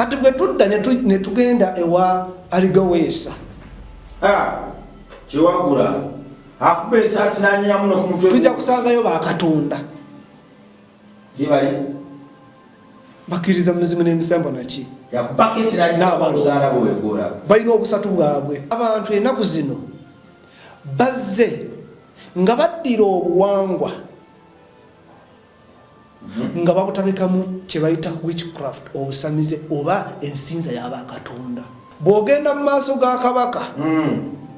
kati bwe tudda ne tugenda ewa Aligaweesa Kiwagula akubesa sinanya muno ku mutwe tujja kusangayo bakatonda kibali bakiriza muzimu n'emisambo naki yakubaka sinanya n'abaluzala bwegora balina obusatu bwabwe abantu ennaku zino bazze nga baddira obuwangwa nga babutabikamu kye bayita witchcraft obusamize oba ensinza y'abakatonda bw'ogenda mu maaso ga kabaka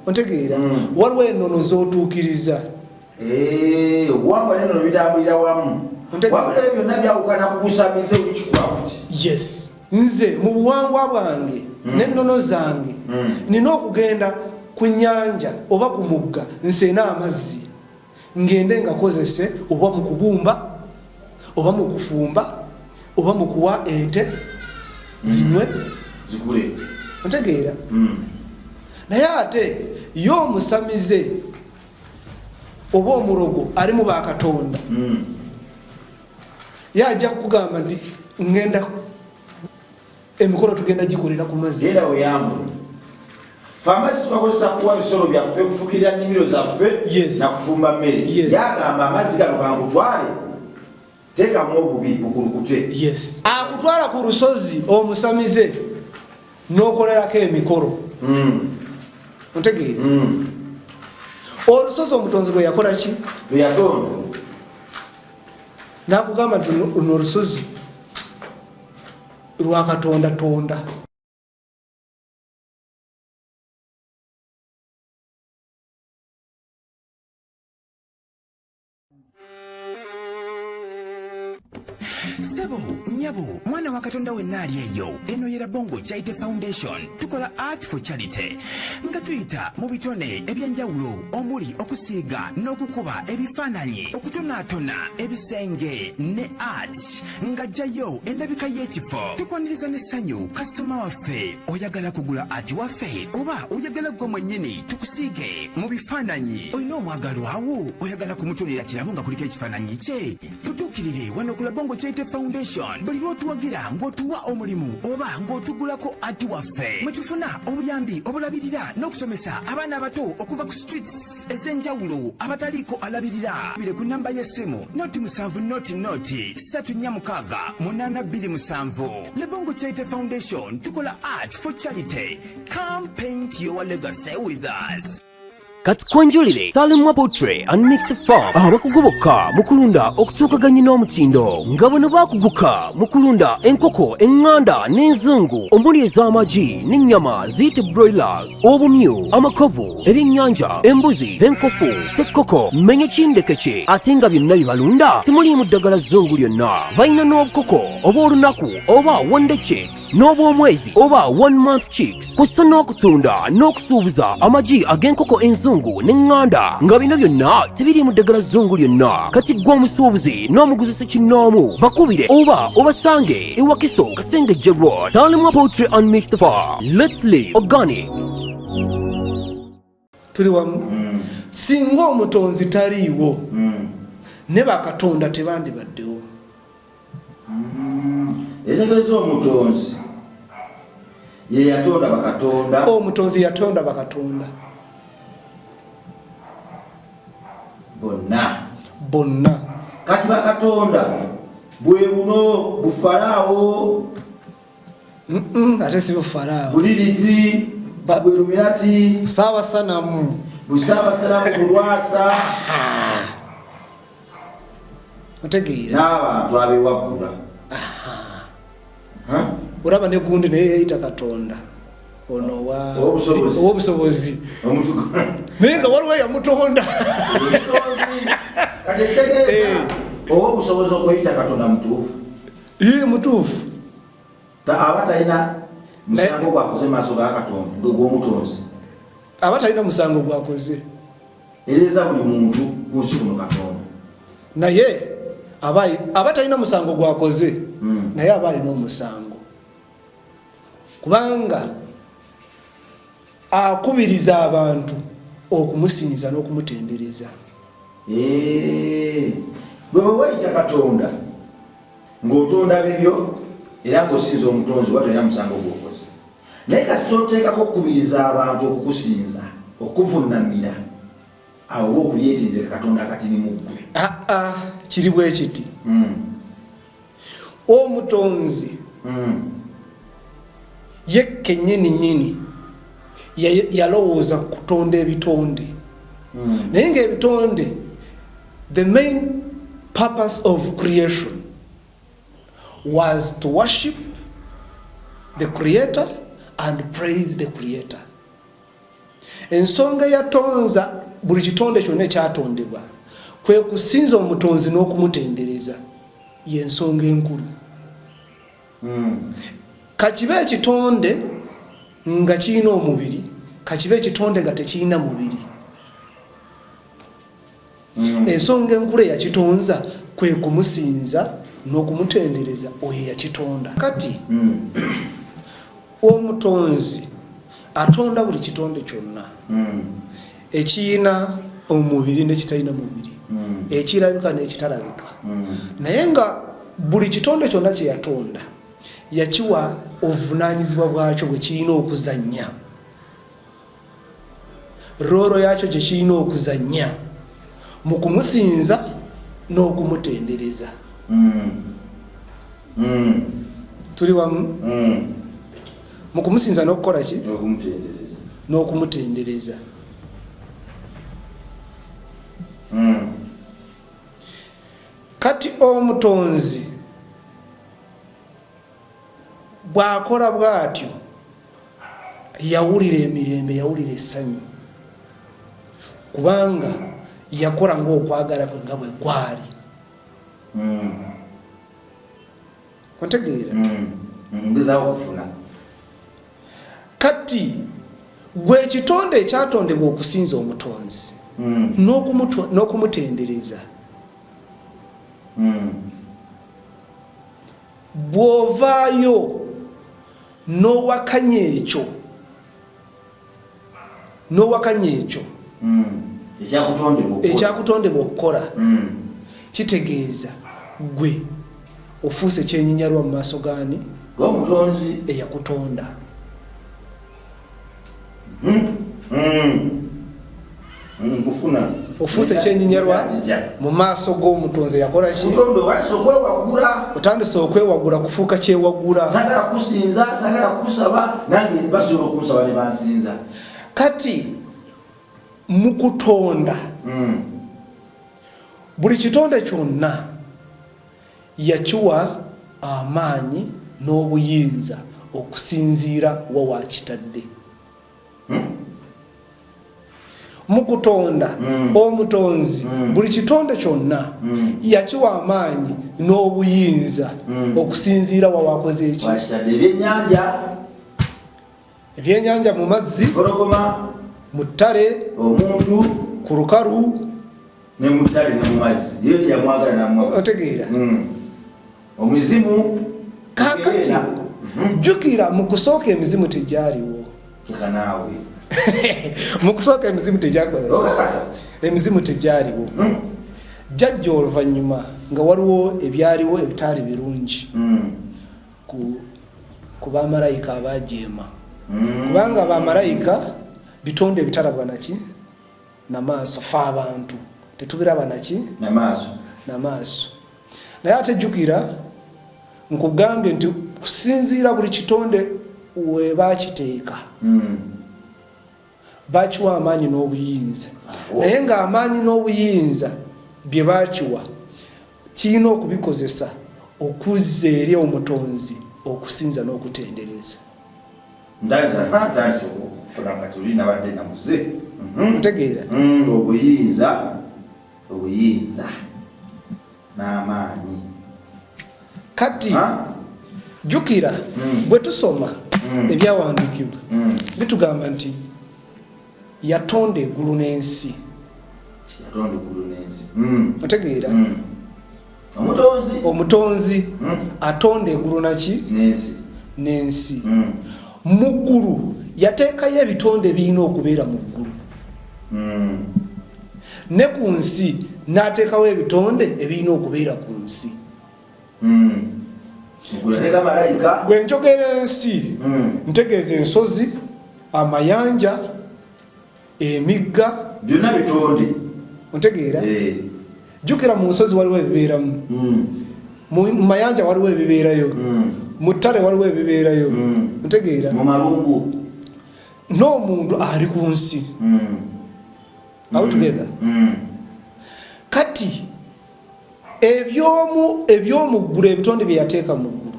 ontegeera waliwo ennono z'otuukiriza obuwangwa n'ennono bitambulira wamu wabula byonna byawukana ku busamize witchcraft. Yes, nze mu buwangwa bwange n'ennono zange nina okugenda ku nnyanja oba ku mugga nseena amazzi ngende ngakozese oba mu kubumba oba mu kufumba oba mu kuwa ente zinywe zikule ontegeera naye ate yo omusamize oba omulogo ali mu bakatonda yajja kugamba nti ngenda emikolo tugenda gikolera ku mazzi era oyambu famasi twakozesa kuwa bisolo byaffe kufukirira nnimiro zaffe na kufumba mmere yagamba amazzi gano gangutwale teekamu obubi bukulukute akutwala ku lusozi omusamize n'okolerako emikolo ontegeera olusozi omutonzi gwe yakola ki yatonda n'akugamba nti luno olusozi lwa katonda tonda Sebo, nyabo, mwana wa katonda wenna ali eyo. Eno yera Bongo Charity Foundation. Tukola art for charity. Nga tuyita mu bitone ebyenjawulo omuli okusiiga n'okukuba ebifaananyi, okutonaatona ebisenge ne art. Nga jjayo endabika y'ekifo. Tukwaniriza n'essanyu kasitoma waffe oyagala kugula art waffe oba oyagala gwe mwennyini tukusiige mu bifaananyi. Olina omwagalwa awo oyagala kumutonera kirabo nga kuliko ekifaananyi kye. Tutuukirire wano ku Bongo Charity Foundation. Buli lw'otuwagira ng'otuwa omulimu oba ng'otugulako ati waffe mwe tufuna obuyambi obulabirira n'okusomesa abaana abato okuva ku streets ez'enjawulo abataliiko alabirira. Bire ku nnamba y'essimu noti 7 noti 346 827. Le Bongo Charity Foundation tukola art for charity. Come paint your legacy with us. Katkonjulire Salimwa Poultry and Mixed Farm abakugoboka mukulunda okutuukaganya n'omutindo nga bano bakuguka mukulunda enkoko enganda n'enzungu omuli ez'amagi n'ennyama ziyite broilers obumyu amakovu ebyennyanja embuzi enkofu ssekkoko mmenye kindekeke ate nga byonna bibalunda simuliimu ddagala zzungu lyonna balina n'obukoko obw'olunaku oba one day chicks n'obw'omwezi oba 1 month chicks kussa n'okutunda n'okusuubuza amagi ag'enkoko enzungu n'enganda nga bino byonna tebiri mu ddagala zzungu lyonna. Kati gwe omusuubuzi n'omuguzi ssekinnoomu bakubire oba obasange e Wakiso Kasengejje Road Salimwa Poultry and Mixed Farm. Let's live organic. Tuli wamu singa omutonzi taliiwo ne bakatonda tebandibaddewo. Ezegezo omutonzi ye yatonda bakatonda. Omutonzi yatonda bakatonda bonna kati bakatonda bwe buno bufalaawo ate si bufaraawo bulirizi bwerumirati saabasanamu busaabasanamu bulwasa otegeera n'abantu abewaggula olaba ne gundi naye yayita katonda ono owobusobozi naye nga waliwo yamutonda kati esegeeza owobusobozi okweyita katonda mutuufu mutuufu aba talina musango gwakoze maaso ga katonda gw'omutonzi aba talina musango gwakoze ereza buli muntu ku nsi kuno katonda naye aba talina musango gwakoze naye aba alina omusango kubanga akubiriza abantu okumusinza n'okumutendereza. Gwe bwe wayita katonda ng'otonda bibyo era ng'osinza omutonzi watolina musango gwokoze. Naye kasita oteekako okukubiriza abantu okukusinza okuvunnamira awo oba okulyetinze katonda akatini mu ggwe. Kiri bwe kiti omutonzi ye kennyini nnyini yalowooza kutonda ebitonde naye ng'ebitonde the main purpose of creation was to worship the creator and praise the creator. Ensonga yatonza buli kitonde kyonna ekyatondebwa kwe kusinza omutonzi n'okumutendereza y'ensonga enkulu. Kakibe ekitonde nga kirina omubiri, kakibe ekitonde nga tekirina mubiri. Ensonga enkulu eyakitonza kwe kumusinza n'okumutendereza oyo yakitonda. Kati omutonzi atonda buli kitonde kyonna ekirina omubiri n'ekitalina mubiri, ekirabika n'ekitalabika. Naye nga buli kitonde kyonna kye yatonda yakiwa obuvunaanyizibwa bwakyo bwe kirina okuzannya, roolo yakyo gye kirina okuzannya mu kumusinza n'okumutendereza. Tuli wamu? Mu kumusinza n'okukola ki? N'okumutendereza. Kati omutonzi bw'akola bw'atyo yawulira emirembe, yawulira essanyu, kubanga yakola ng'okwagala kwe nga bwe kwali. Ontegeera? Ngezaawo okufuna. Kati gwe ekitonde ekyatondebwa okusinza omutonzi n'okumutendereza, bw'ovaayo n'owakanya ekyo ekyakutondebwa okukola, kitegeeza gwe ofuuse kyenyinyalwa mu maaso gaani? G'omutonzi eyakutonda. Ofuuse kyenyinyalwa mu maaso g'omutonzi yakola ki? Otandise okwewagula, kufuuka kyewagula. Sagala kusinza, sagala kusaba, nange basobola okunsaba ne bansinza. Kati mu kutonda buli kitonde kyonna yakiwa amaanyi n'obuyinza okusinziira wa wakitadde. Mu kutonda omutonzi buli kitonde kyonna yakiwa amaanyi n'obuyinza okusinziira wa wakoze eki? Ebyennyanja mu mazzi, mu ttale, omuntu ku lukalu, ne mu ttale ne mu mazzi. Ye yamwagala namwagala. Otegeera? Omuzimu kakati jjukira mu kusooka emizimu tegyaliwo. Kikanaawe. Mu kusooka emizimu tegyakola. Emizimu tegyaliwo. Jjajja oluvannyuma nga waliwo ebyaliwo ebitaali birungi ku bamalayika abaajeema. Kubanga abamalayika bitonde ebitalabwa naki? Namaaso. Fe abantu tetubiraba naki? Namaaso. Naye ate jjukira nkugambye nti kusinziira buli kitonde we baakiteeka baakiwa amaanyi n'obuyinza. Naye ng'amaanyi n'obuyinza bye baakiwa kirina okubikozesa okuzza eri omutonzi okusinza n'okutendereza. Ntegeera? Obuyinza n'amaanyi. Kati jjukira bwe tusoma ebyawandiikibwa bitugamba nti yatonda eggulu n'ensi. Otegeera? Omutonzi atonda eggulu naki? N'ensi. Mu ggulu yateekayo ebitonde ebirina okubeera mu ggulu, ne ku nsi n'ateekawo ebitonde ebirina okubeera ku nsi. bwe njogera ensi ntegeeza ensozi, amayanja, emigga, byonna bitonde. ontegeera jjukira mu nsozi waliwo ebibeeramu, mu mayanja waliwo ebibeerayo, mu ttale waliwo ebibeerayo, ontegeera, mu malungu n'omuntu ali ku nsi. Are we together? Kati ebyomuggulu ebitonde bye yateeka mu ggulu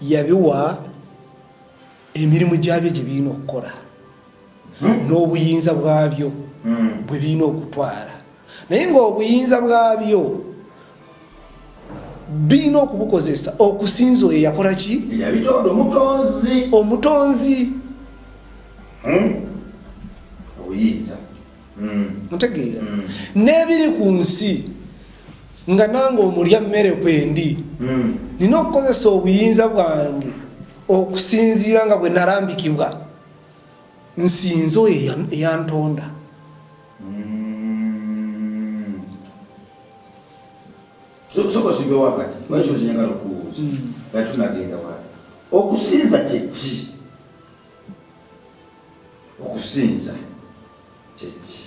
yabiwa emirimu gyabyo gye birina okukola n'obuyinza bwabyo bwe birina okutwala, naye ng'obuyinza bwabyo birina okubukozesa okusinza oyo yakola ki? Yabitonde, omutonzi. Obuyinza mutegeera n'ebiri ku nsi nga nange omulya mmere kwendi nina okukozesa obuyinza bwange okusinziira nga bwe nalambikibwa nsinze oyo eyantonda. Sokosibe wakati lwaki okinyagala okubuuza nga tunagenda wala okusinza kyeki?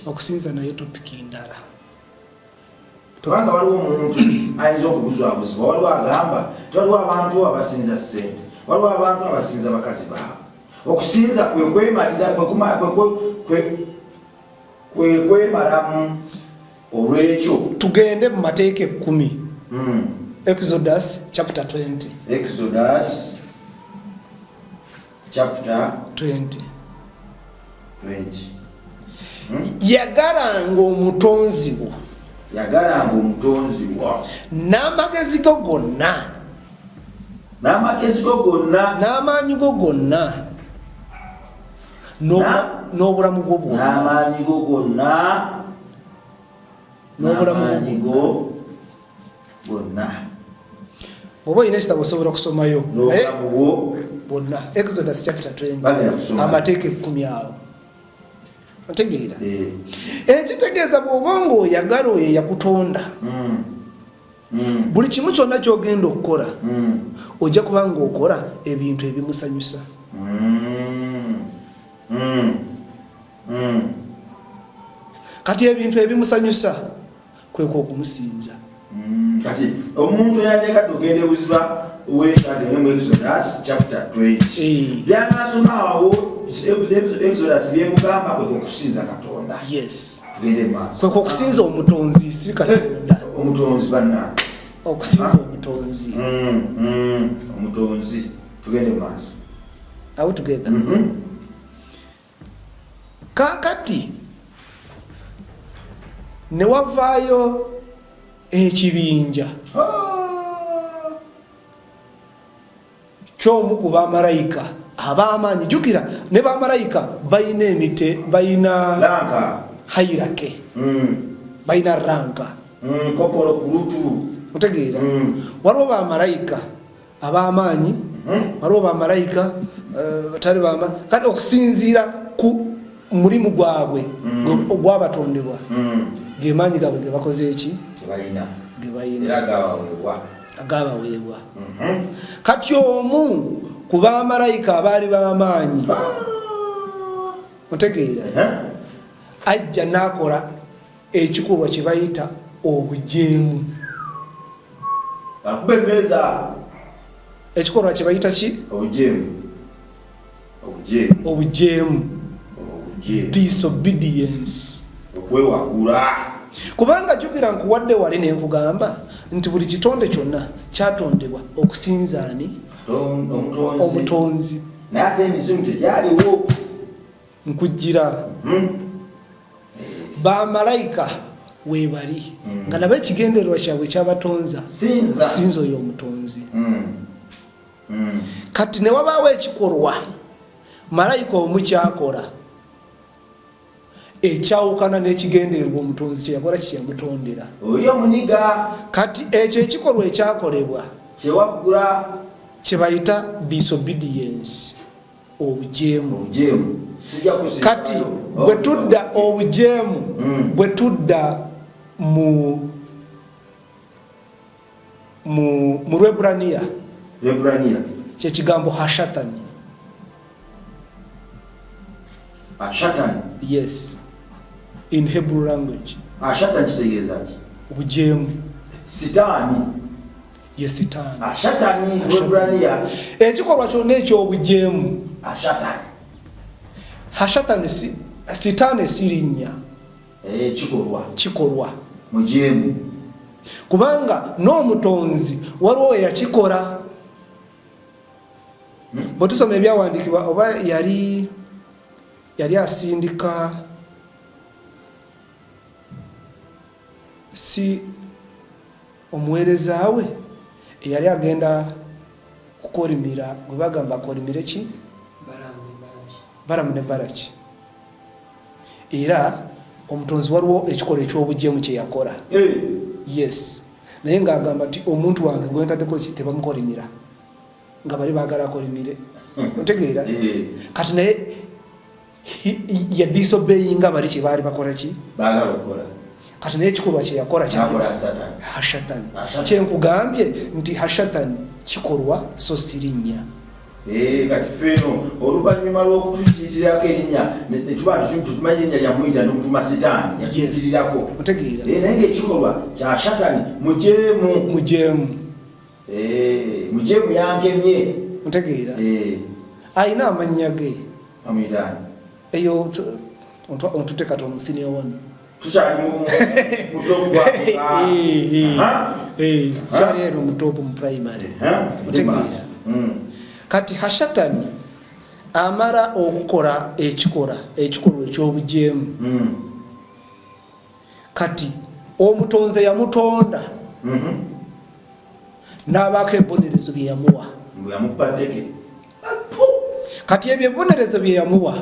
Okusinza nayo topiki ndala. Kubanga waliwo omuntu ayinza okubuzwabuzibwa, waliwo agamba waliwo abantu abasinza ssente, waliwo abantu abasinza bakazi baabwe. Okusinza kwe kwemalamu. Olwekyo tugende mu mateeka 10. Exodus chapter 20. Exodus chapter 20. Yagalanga omutonzi wo, n'amagezi go gonna, n'amaanyi go gonna, n'obulamu bwo bwonna, bw'oba olina ekitabo osobola okusomayo bwonna. Exodus chapter 20 amateeka 10 awo. Otegeera ekitegeeza bw'oba ng'oyagala oyo yakutonda buli kimu kyonna ky'ogenda okukola ojja kuba ng'okola ebintu ebimusanyusa. Kati ebintu ebimusanyusa kwekwo okumusinza. Kati omuntu yateekadde ogenda ebuziba wekagende mu Exodus chapter 20 byanasoma awo Exodus byemugamba kwekwo okusinza Katonda. Yes, tugende maaso kwekwo okusinza omutonzi si Katonda. Omutonzi banna okusinza omutonzi. Omutonzi tugende maaso. Are we together? Kakati ne wavaayo ekibinja ky'omu ku bamalayika ab'amaanyi. Jjukira ne bamalayika balina emite, balina hayirake, balina ranka, kopolo kurutu. otegeera waliwo bamalayika ab'amaanyi, waliwo bamalayika batali b'amaanyi. Kati okusinziira ku mulimu gwabwe ogwabatondebwa ge maanyi gaabwe ge bakoze eki ge balina agabaweebwa. Kati omu ku bamalayika abaali b'amaanyi, otegeera, ajja n'akola ekikolwa kye bayita obujeemu. Ekikolwa kye bayita ki? Obujeemu. Disobedience. Okwewagula. Kubanga jjukira nkuwadde wali ne nkugamba nti buli kitonde kyonna kyatondebwa okusinza ani? Omutonzi. N'ate emizimu tegyaliwo. Nkujjira bamalayika weebali nga nabo ekigendererwa kyabwe kyabatonza kusinza oyo omutonzi. Kati ne wabaawo ekikolwa malayika omu kyakola ekyawukana n'ekigendererwa omutonzi kye yakola kyeyamutondera. Oli omuniga. Kati ekyo ekikolwa ekyakolebwa kyewaggula kye bayita disobedience, obujeemu. Kati bwe tudda obujeemu bwe tudda mu Lwebbulaniya Hebrania kye kigambo hashatani. Hashatani, yes, in Hebrew language. Hashatani kitegeeza ki? Obujeemu. Sitaani. Ye sitaani. Hashatani Hebrania. Ekikolwa kyonna ekyobujeemu. Hashatani. Hashatani si sitaani sirinnya. Kikolwa. Mujeemu. Kubanga n'omutonzi waliwo yakikola. Bwe tusoma ebyawandiikibwa oba yali asindika si omuweereza we eyali agenda kukolimira gwe bagamba akolimire ki? Balamu ne Baraki. Era omutonzi waliwo ekikola ekyobujeemu kye yakola. Yes. Naye ng'agamba nti omuntu wange gwe ntaddeko ki tebamukolimira nga bali baagala akolimire. Otegeera? Kati naye ya disobeyinga bali kye baali bakola ki? Baagala okukola. Kati naye ekikolwa kye yakola hashatani. Kyenkugambye nti hashatani kikolwa so sirinnya. Kati feno oluvannyuma lw'okutukiitirako erinnya ne tuba tumanyi erinnya lya Mwita n'omutuma Sitaani yakiitirirako. Otegeera? Naye ng'ekikolwa kya Hashatani mujeemu. Mujeemu yankemye. Otegeera? Ayina amannya ge. Amuyitaani. Eyo ontuteeka tomusiniya wano. Tukyali mu top bwako. Tukyali eno mu top mu primary. Otegeera? Kati hashatani amara okukola ekikolwa ekyobujeemu. Kati omutonze yamutonda n'abaako ebibonerezo bye yamuwa. Kati ebyo ebibonerezo bye yamuwa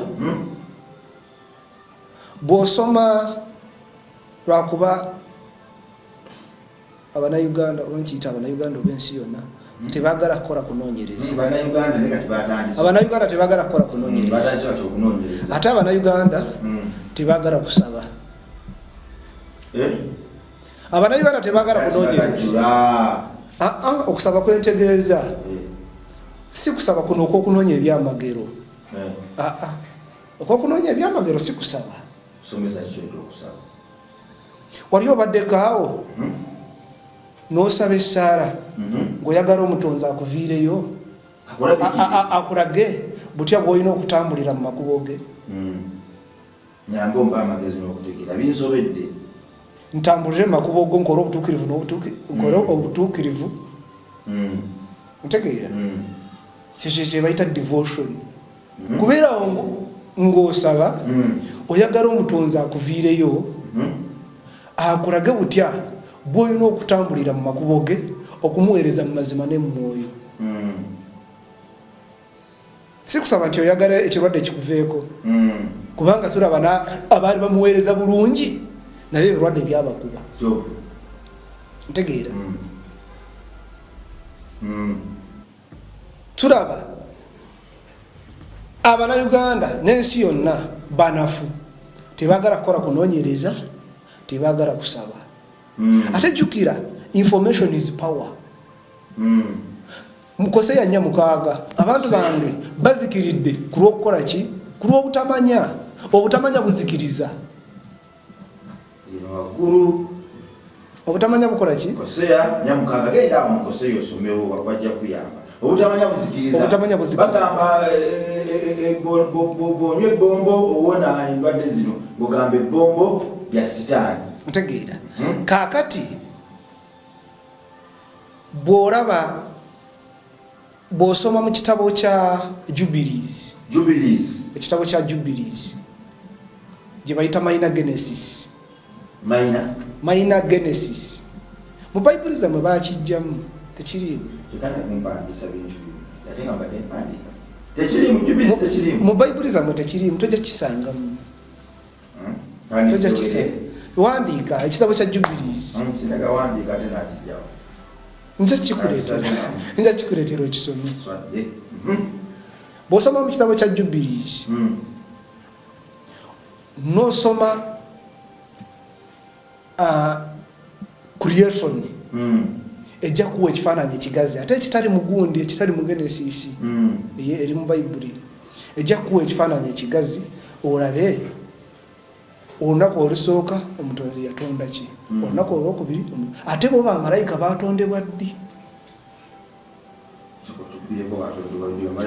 bw'osoma lwakuba Abannayuganda onkiyita Abannayuganda ob'ensi yonna tebaagala kukola kunoonyereza. Abannayuganda tebaagala kukola kunoonyereza. Ate Abannayuganda tebaagala kusaba. Abannayuganda tebaagala kunoonyereza. Okusaba kwentegeeza si kusaba kuno okw'okunoonya ebyamagero. Okw'okunoonya ebyamagero si kusaba. Wali obaddeko awo n'osaba essaala ng'oyagala omutonzi akuviireyo akulage butya bw'olina okutambulira mu makubo ge. Nyambe ompa amagezi n'okutegeera binsobedde. Ntambulire mu makubo go nkole obutuukirivu. Ntegeera? Kyekyo kye bayita devotion. Kubeerawo ng'osaba oyagala omutonzi akuviireyo akulage butya bw'olina okutambulira mu makubo ge okumuweereza mu mazima ne mu mwoyo. Si kusaba nti oyagala ekirwadde kikuveeko. Kubanga tulaba abaali bamuweereza bulungi nabyo ebirwadde byabakuba. Ntegeera? Tulaba Abannayuganda n'ensi yonna banafu. Tebaagala kukola kunoonyereza, tebaagala kusaba. Ate jjukira, information is power. Mukoseya 4 abantu bange bazikiridde ku lw'okukola ki? Ku lw'obutamanya. Obutamanya buzikiriza. Obutamanya bukola ki? Koseya 4 genda mu Koseya osomewo bajja kuyamba. Obutamanya buzikiriza. Bagamba bonywe bombo owona endwadde zino ng'ogamba ebbombo lya Sitaani. Ntegeera. Kaakati bw'osoma mu kitabo kya Jubilees. Ekitabo kya Jubilees gye bayita Minor Genesis. Minor Genesis. Mu Bayibuli zammwe baakijjamu tekiriimu. Mu Bayibuli zammwe tekiriimu, tojja kisangamu. Tojja kisanga. Wandiika ekitabo kya Jubilees. Nja kikuleetera okisome. Bw'osoma mu kitabo kya Jubilees n'osoma creation ejja kuwa ekifaananyi ekigazi ate ekitali mugundi ekitali mu Genesis eri mu Bayibuli ejja kuwa ekifaananyi ekigazi olabe olunaku olusooka omutonzi yatonda ki olunaku olwokubiri ate bo bamalayika batondebwa ddi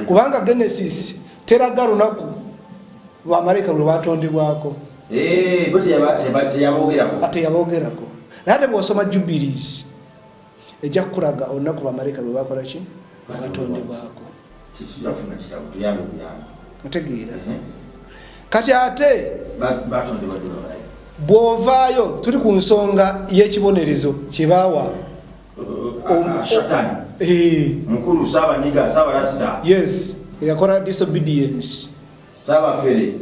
kubanga Genesis teraga lunaku bamalayika lwe batondebwako ate yabogerako nate bw'osoma Jubilees ejja kukulaga olunaku bamalayika lwe bakola ki batondebwako otegeera kati ate bw'ovaayo tuli ku nsonga y'ekibonerezo kye baawa mukulu Saabaniga Saabarasita yes yakola disobedience Saabafere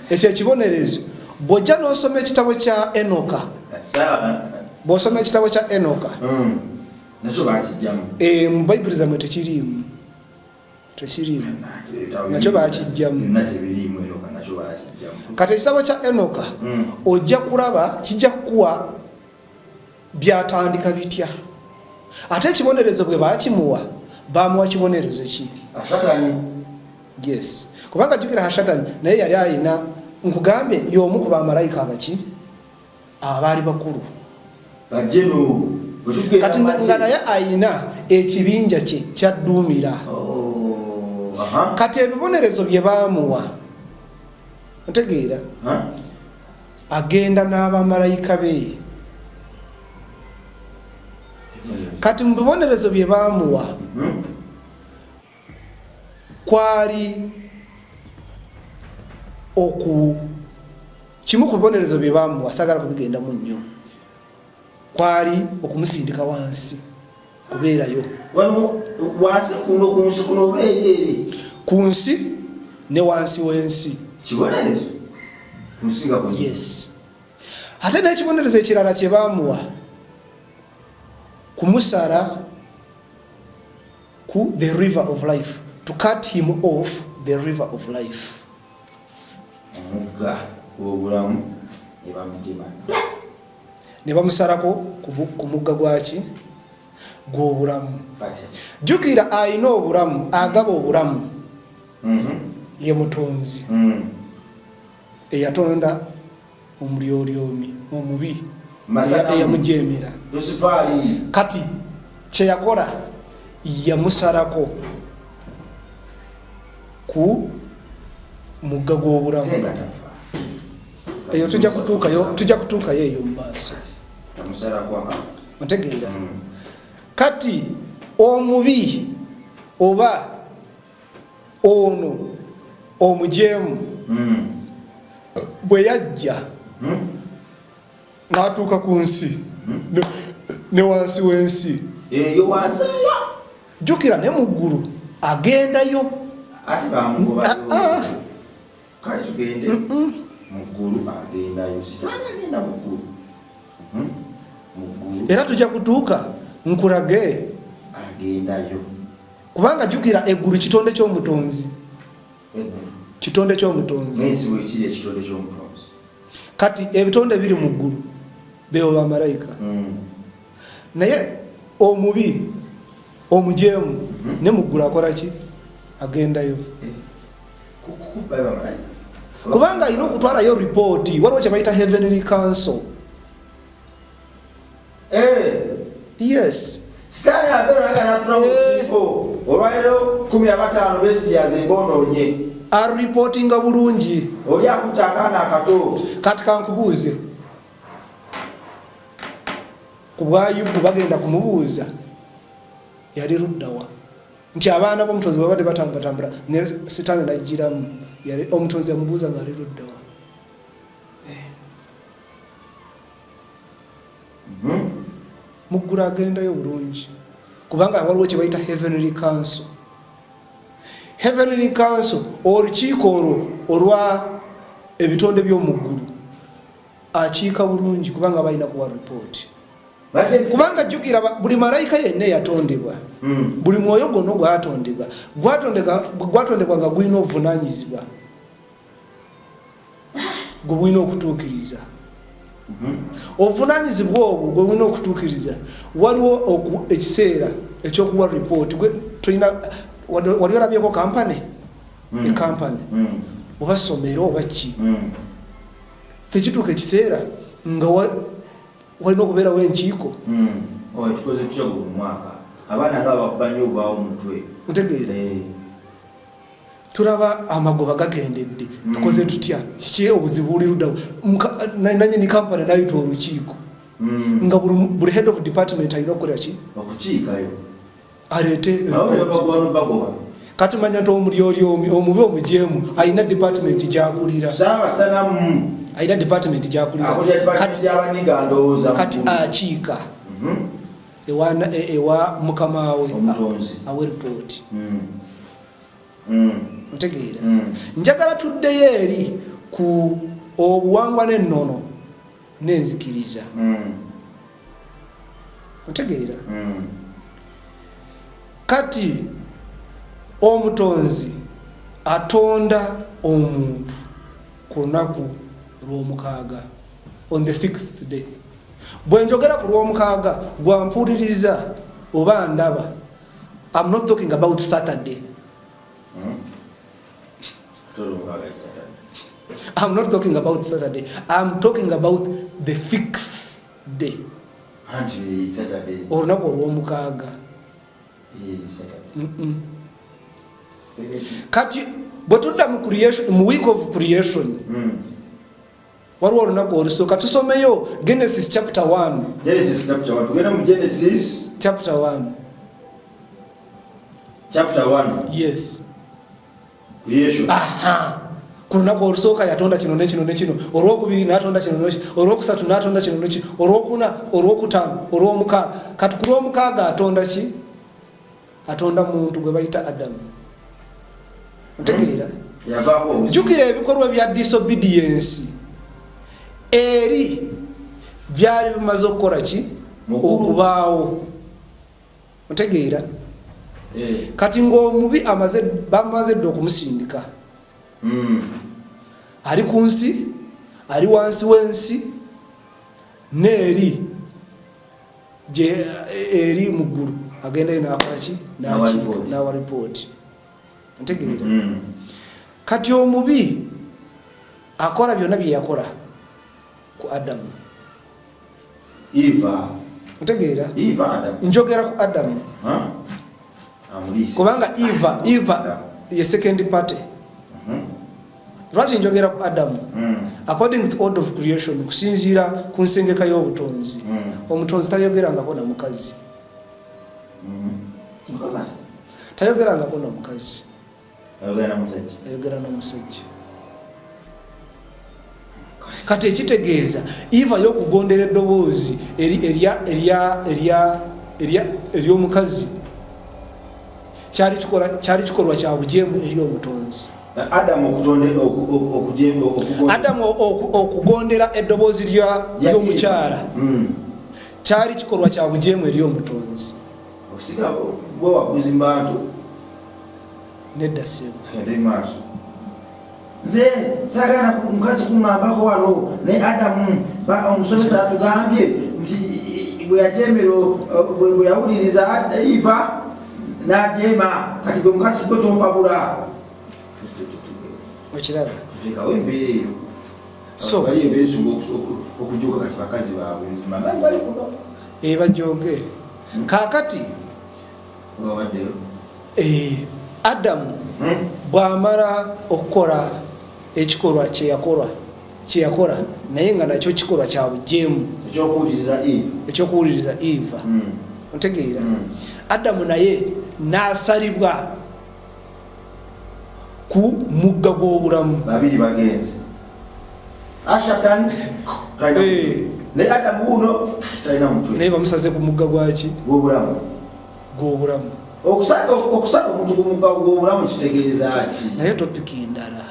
ekyo ekibonerezo bw'ojja n'osoma ekitabo kya Enoka bw'osoma ekitabo kya Enoka nakyo bakijjamu mu Bayibuli zammwe tekiriimu nakyo bakijjamu kati ekitabo kya Enoka ojja kulaba kijja kukuwa byatandika bitya ate ekibonerezo bwe bakimuwa bamuwa kibonerezo ki yes kubanga jjukira Hashatani naye yali ayina nkugambe y'omu ku bamalayika abaki abaali bakulu kati nga naye ayina ekibinja kye kyadduumira kati ebibonerezo bye baamuwa otegeera agenda n'abamalayika be kati mu bibonerezo bye baamuwa kwali kimu ku bibonerezo bye baamuwa sagala kubigendamu nnyo kwali okumusindika wansi kubeerayo wansi kuno obeereere ku nsi ne wansi w'ensi kibonerezo yes ate n'ekibonerezo ekirala kye baamuwa kumusala ku the river of life to cut him off the river of life omugga gw'obulamu ne bamusalako ku mugga gwaki gw'obulamu jjukira ayina obulamu agaba obulamu ye mutonzi eyatonda omulyolyomi omubi eyamujeemera kati kyeyakola yamusalako ku mugga gw'obulamu eyo tujja kutuukayo eyo mu maaso otegeera kati omubi oba ono omujeemu bwe yajja n'atuuka ku nsi ne wansi w'ensi jjukira ne mu ggulu agendayo kale tugende mu ggulu agendayo sitaani agenda mu ggulu era tujja kutuuka nkulage agendayo kubanga jjukira eggulu kitonde ky'omutonzi kitonde ky'omutonzi kati ebitonde biri mu ggulu beebo bamalayika naye omubi omujeemu ne mu ggulu akola ki agendayo kubanga alina okutwalayo ripooti waliwo kye bayita heavenly council yes sitaani abeeraga natula mu kiiko olwaliro 15 besiyaze mbonoonye aripootinga bulungi oli akutta akaana akato kati kankubuuze ku bwayubu bagenda kumubuuza yali luddawa nti abaana b'omutonzi bwe badde batambatambula ne sitaani najjiramu omutonzi yamubuuza nga ali luddawa muggulu agendayo bulungi kubanga waliwo kye bayita heavenly council heavenly council olukiiko olwo olwa ebitonde by'omuggulu akiika bulungi kubanga balina kuwa ripooti kubanga jjukira buli malayika yenna yatondebwa buli mwoyo gwonna gwatondebwa gwatondebwa nga gulina obuvunaanyizibwa gwe bulina okutuukiriza obuvunanyizibwa obwo gwe bulina okutuukiriza waliwo ekiseera ekyokuwa report gwe tulina wali olabyeko kampani ekampani oba ssomero oba ki tekituuka ekiseera nga walina okubeerawo enkiiko tukoze tutya buli mwaka abaana nga bakubanyo obaawo omutwe ntegeera turaba amagoba gagendedde tukoze tutya kiki obuzibu buli luddawo nanyini kampani nayita olukiiko nga buli head of department alina okukola ki okukiikayo aleete kati manya nti omulyoli omubi omujeemu alina department gyakulira alina department gyakulira kati akiika ewa mukama we awe report ntegeera njagala tuddeyo eri ku obuwangwa n'ennono n'enzikiriza ntegeera kati omutonzi atonda omuntu ku lunaku lw'omukaaga on the fixed day bwe njogera ku lw'omukaaga gwampuliriza oba ndaba I'm not talking about Saturday. I'm not talking about Saturday. I'm talking about the fixed day. Saturday. Olunaku olw'omukaaga. Kati bwe tudda mu week of creation waliwo olunaku olusooka tusomeyo Genesis chapter 1. Genesis chapter 1. Tugenda mu Genesis chapter 1. Chapter 1. Yes. Creation. Ku lunaku olusooka yatonda kino n'ekino n'ekino, olwokubiri n'atonda kino n'ekino, olwokusatu n'atonda kino n'ekino, olwokuna, olwokutaano, olw'omukaaga. Kati ku lw'omukaaga atonda ki? Atonda muntu gwe bayita Adamu. Ntegeera? Jjukira ebikolwa bya disobedience eri byali bimaze okukola ki? Okubaawo. Ntegeera? Kati ng'omubi bamaze dde okumusindika. Ali ku nsi, ali wansi w'ensi, n'eri eri mu ggulu agendayo n'akola ki? N'awa report. Ntegeera? Kati omubi akola byonna bye yakola ku Adamu. Ntegeera? Njogera ku Adamu. Kubanga Eva ye second party. Lwaki njogera ku Adamu? According to order of creation, kusinziira ku nsengeka y'obutonzi, omutonzi tayogerangako na mukazi. Tayogerangako na mukazi. Ayogera n'omusajja. Kati ekitegeeza Eva y'okugondera eddoboozi ery'omukazi kyali kikolwa kya bujeemu eri omutonzi. Adamu okugondera eddoboozi ly'omukyala kyali kikolwa kya bujeemu eri omutonzi. Nedda ssebo. Nze sagala mukazi kumambako wano ne Adamu omusomesa atugambye nti bwe yajeemera bwe yawuliriza Eva n'ajeema kati gwe mukazi gwe tompabula. Okiraba? Teekawo embeera eyo. So bali ebeesunga okujuuka kati bakazi baabwe mamanyi bali kuno. Bajooge. Kaakati bawaddeyo. Adamu bw'amala okukola ekikolwa kye yakola naye nga nakyo kikolwa kya bujeemu ekyokuwuliriza Eva. Ontegeera? Adamu naye n'asalibwa ku mugga gw'obulamu. Babiri bagenzi. Ashatan ne Adamu uno talina mutwe. Naye bamusaze ku mugga gwaki? Gw'obulamu. Okusaka omuntu ku mugga gw'obulamu kitegeeza ki? Naye topiki endala.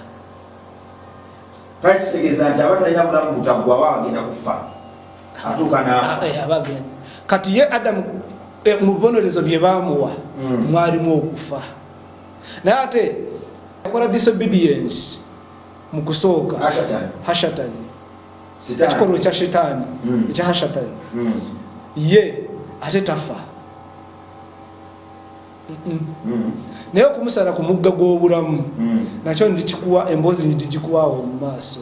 Kati kitegeeza nti abatalina bulamu butaggwawo agenda kufa. Atuuka n'afa. Kati ye Adamu mu bibonerezo bye baamuwa mwalimu okufa. Naye ate yakola disobedience mu kusooka. Hashatani. ekikolwa ekya shetaani ekya hashatani ye ate tafa naye okumusala ku mugga gw'obulamu nakyo ndikikuwa emboozi ndigikuwaawo mu maaso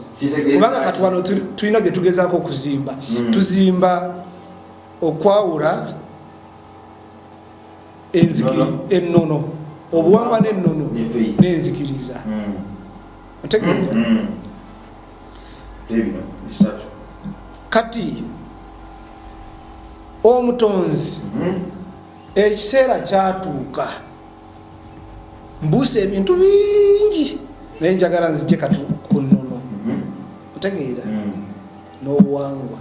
kubanga kati wano tulina bye tugezaako okuzimba tuzimba okwawula ennono obuwangwa n'ennono n'enzikiriza otegeera kati omutonzi ekiseera kyatuuka mbuusa ebintu bingi naye njagala nzije kati ku nnono otegeera n'obuwangwa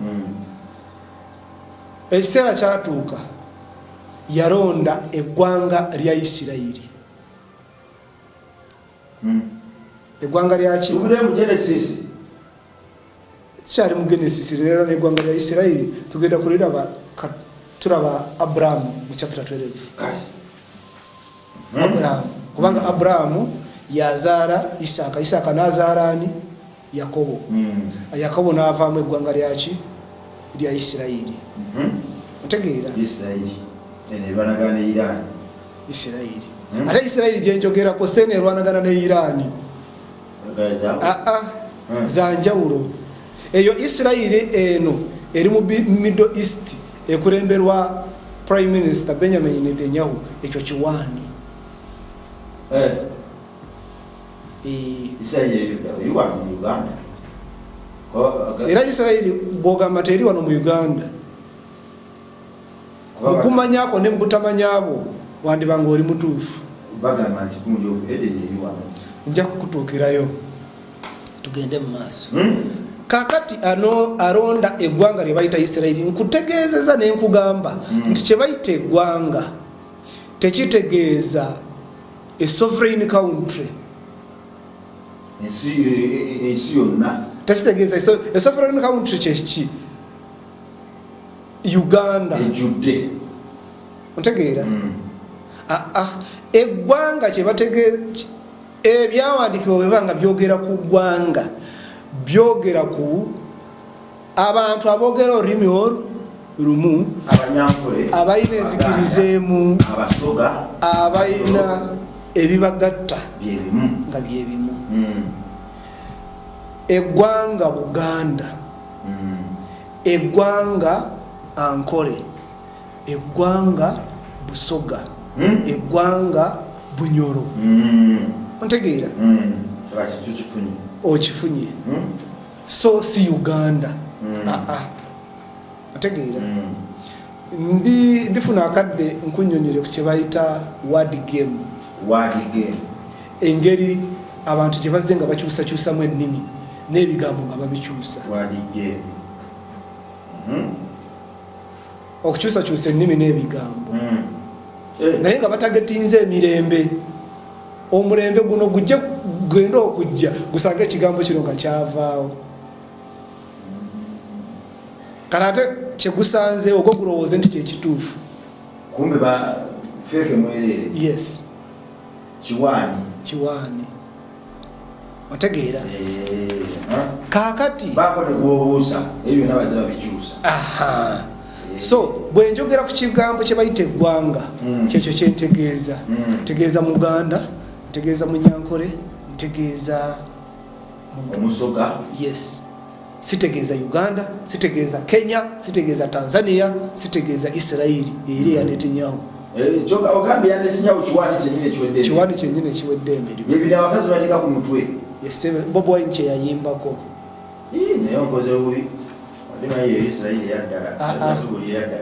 ekiseera kyatuuka yalonda eggwanga lya Isirayiri eggwanga lyaki tukyali mu Genesis leero n'eggwanga lya Isirayiri tugenda kuliraba tulaba Abraham mu chapter 12 Abraham kubanga Abraham yazaala Isaka n'azaala ani Yakobo Yakobo n'avaamu eggwanga lyaki lya Isirayiri otegeera Isirayiri erwanagana ne Iran Isirayiri ate Isirayiri gye njogerako se erwanagana ne Iran zanjawulo eyo Isirayiri eno eri mu Middle East ekulemberwa Prime Minister Benjamin Netanyahu ekyo kiwaani Isirayiri yuwa mu Uganda era Isirayiri bwogamba teri wano mu Uganda mukumanyako ne mubutamanyabo wandibanga oli mutuufu bagamba nti kumulyofu edeni yuwa nja kukutuukirayo tugende mu maaso kakati alonda eggwanga lye bayita Isirayiri nkutegeezeza ne nkugamba nti kye bayita eggwanga tekitegeeza a sovereign country ensi yonna tekitegeeza a sovereign country kyeki Uganda ejjudde ontegeera eggwanga kye bategeeza ebyawandiikibwa bwe banga byogera ku ggwanga byogera ku abantu aboogera olulimi lumu abalina enzikirizeemu abalina ebibagatta nga byebimu eggwanga Buganda eggwanga Ankole eggwanga Busoga eggwanga Bunyoro ontegeera okifunye so si Uganda otegeera ndifuna akadde nkunyonyere ku kye bayita word game engeri abantu gye bazze nga bakyusakyusamu ennimi n'ebigambo nga babikyusa okukyusakyusa ennimi n'ebigambo naye nga batagetinze emirembe omulembe guno gujja gwenda okujja gusange ekigambo kino nga kyavaawo kale ate kyegusanze ogwo gulowooze nti kyekituufu kumbe ba feke mwerere yes kiwaani otegeera kakati bako ne gwobuusa ebyo nabaze babikyusa so bwe njogera ku kigambo kye bayita eggwanga kyekyo kyentegeeza ntegeeza Muganda ntegeeza Munyankole ntegeeza Omusoga yes sitegeeza Uganda sitegeeza Kenya sitegeeza Tanzania sitegeeza Isirayiri eri ya Netanyahu ogambe ya Netanyahu kiwaani kyenyini ekiwedde emirimu yebina abakazi bateeka ku mutwe yes Bobi Wine kye yayimbako naye onkoze bubi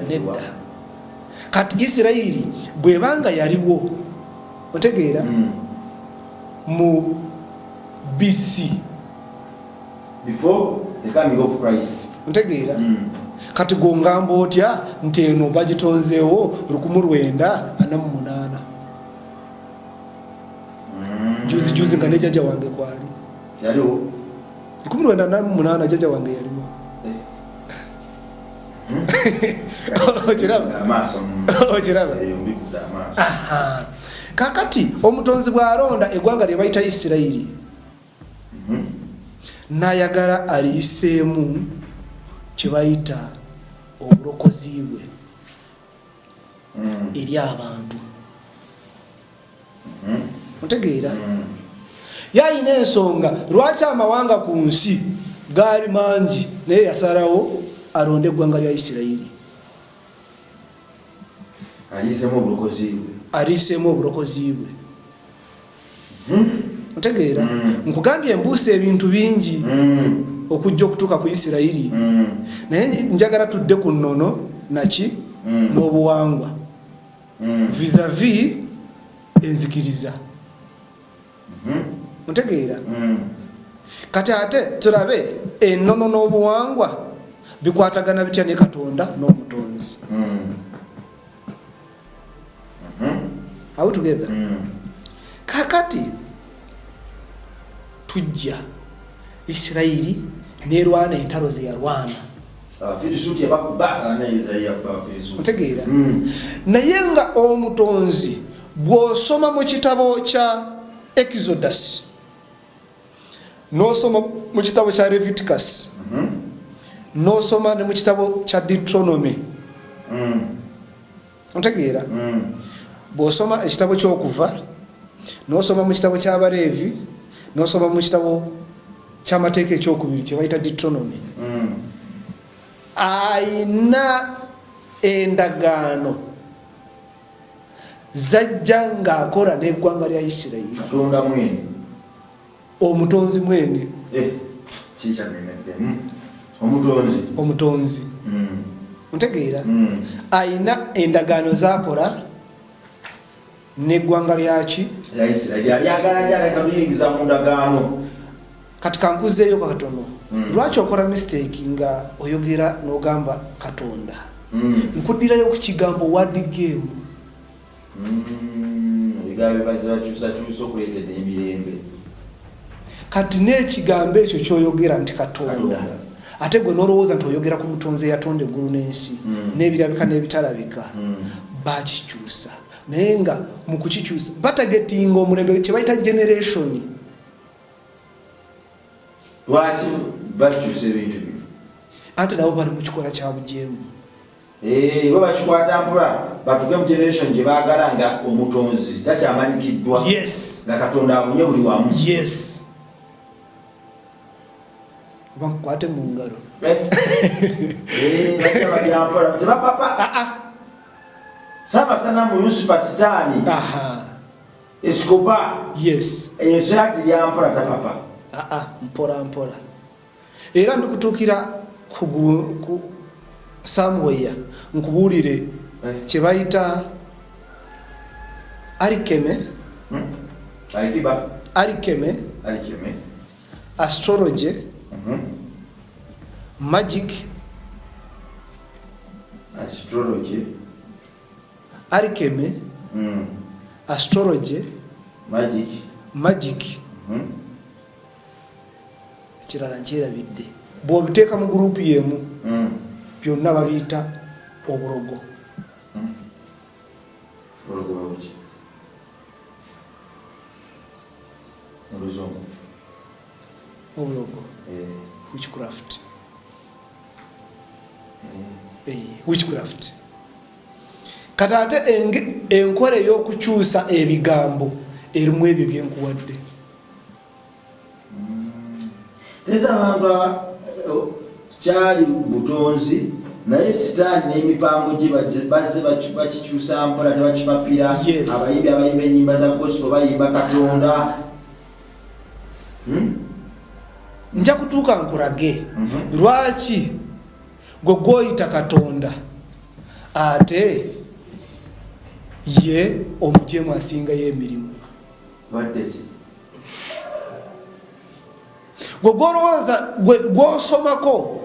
nedda kati Isirayiri bwebanga yaliwo otegeera mu BC before the coming of Christ otegeera kati gongamba otya nti eno bagitonzeewo 1948 juzi nga ne jjajja wange kwali yaliwo 1948 jjajja wange yaliwo okiraba kakati omutonzi bw'alonda eggwanga lye bayita Isirayiri nayagala aliyiseemu kye bayita obulokozi bwe eri abantu. Otegeera? Yayina ensonga lwaki amawanga ku nsi gaali mangi naye yasalawo alonde eggwanga lya Isirayiri. Aliyiseemu obulokozi bwe. Otegeera? Nkugambye mbuusa ebintu bingi okujja okutuuka ku Isirayiri, naye njagala tudde ku nnono naki n'obuwangwa vis-a-vis enzikiriza. Otegeera? Kati ate tulabe ennono n'obuwangwa bikwatagana bitya ne Katonda n'omutonzi. Are we together? Kakati tujja Isirayiri nerwana entalo ze yalwana. Otegeera? Naye nga omutonzi bw'osoma mu kitabo kya Exodus n'osoma mu kitabo kya Leviticus n'osoma ne mu kitabo kya Deuteronomy. Otegeera? Bw'osoma ekitabo ky'Okuva n'osoma mu kitabo ky'Abaleevi n'osoma mu kitabo ky'Amateeka ekyokubiri kye bayita Deuteronomy, ayina endagaano zajja ng'akola n'eggwanga lya Isirayiri. Katonda mwene, omutonzi mwene, omutonzi. Ntegeera? Ayina endagaano z'akola n'eggwanga lyaki ya Isirayiri. Yagala katuyingiza mu ndagaano. Kati kankuzeeyo katono. Lwaki okola mistake nga oyogera n'ogamba Katonda? Nkuddirayo ku kigambo word game. Ebigambo bazibakyusa okuleetedde emirembe. Kati n'ekigambo ekyo ky'oyogera nti Katonda, ate gwe n'olowooza nti oyogera ku mutonzi eyatonda eggulu n'ensi n'ebirabika n'ebitalabika, bakikyusa. Naye nga mu kukikyusa batagetinga omulembe kye bayita generation. Lwaki bakyusa ebintu bino? Ate nabo bali mu kikola kya bujeemu. Bo bakikwata mpula batuke mu generation gye baagala nga omutonzi takyamanyikiddwa. Yes. Nga Katonda abunye buli wamu. Yes. Bankwate mu ngalo. Tebapapa. Sabasana mu Yusufa Sitaani. Escobar. Yes. Ensi yaki yampula tapapa. Mpora mpora. Era ndikutuukira ku Samuel nkubuulire kye bayita Alikeme. Alikeme. Astrology. Magic. Astrology. Alikeme. Astrology. Magic. Kirala nkirabidde. Bw'obiteeka mu gurupu y'emu byonna babiyita obulogo. Obulogo. Witchcraft. Witchcraft. Kati ate enkola ey'okukyusa ebigambo erimu ebyo byenkuwadde. Teza abantu kyali butonzi naye Sitaani n'emipango gye bazze bakikyusa mpola tebakipapira. Abayimbi abayimba ennyimba za gospel bayimba Katonda. Nja kutuuka nkulage lwaki gwe gw'oyita Katonda ate ye omujeemu asingayo emirimu. Gwe gw'olowooza gw'osomako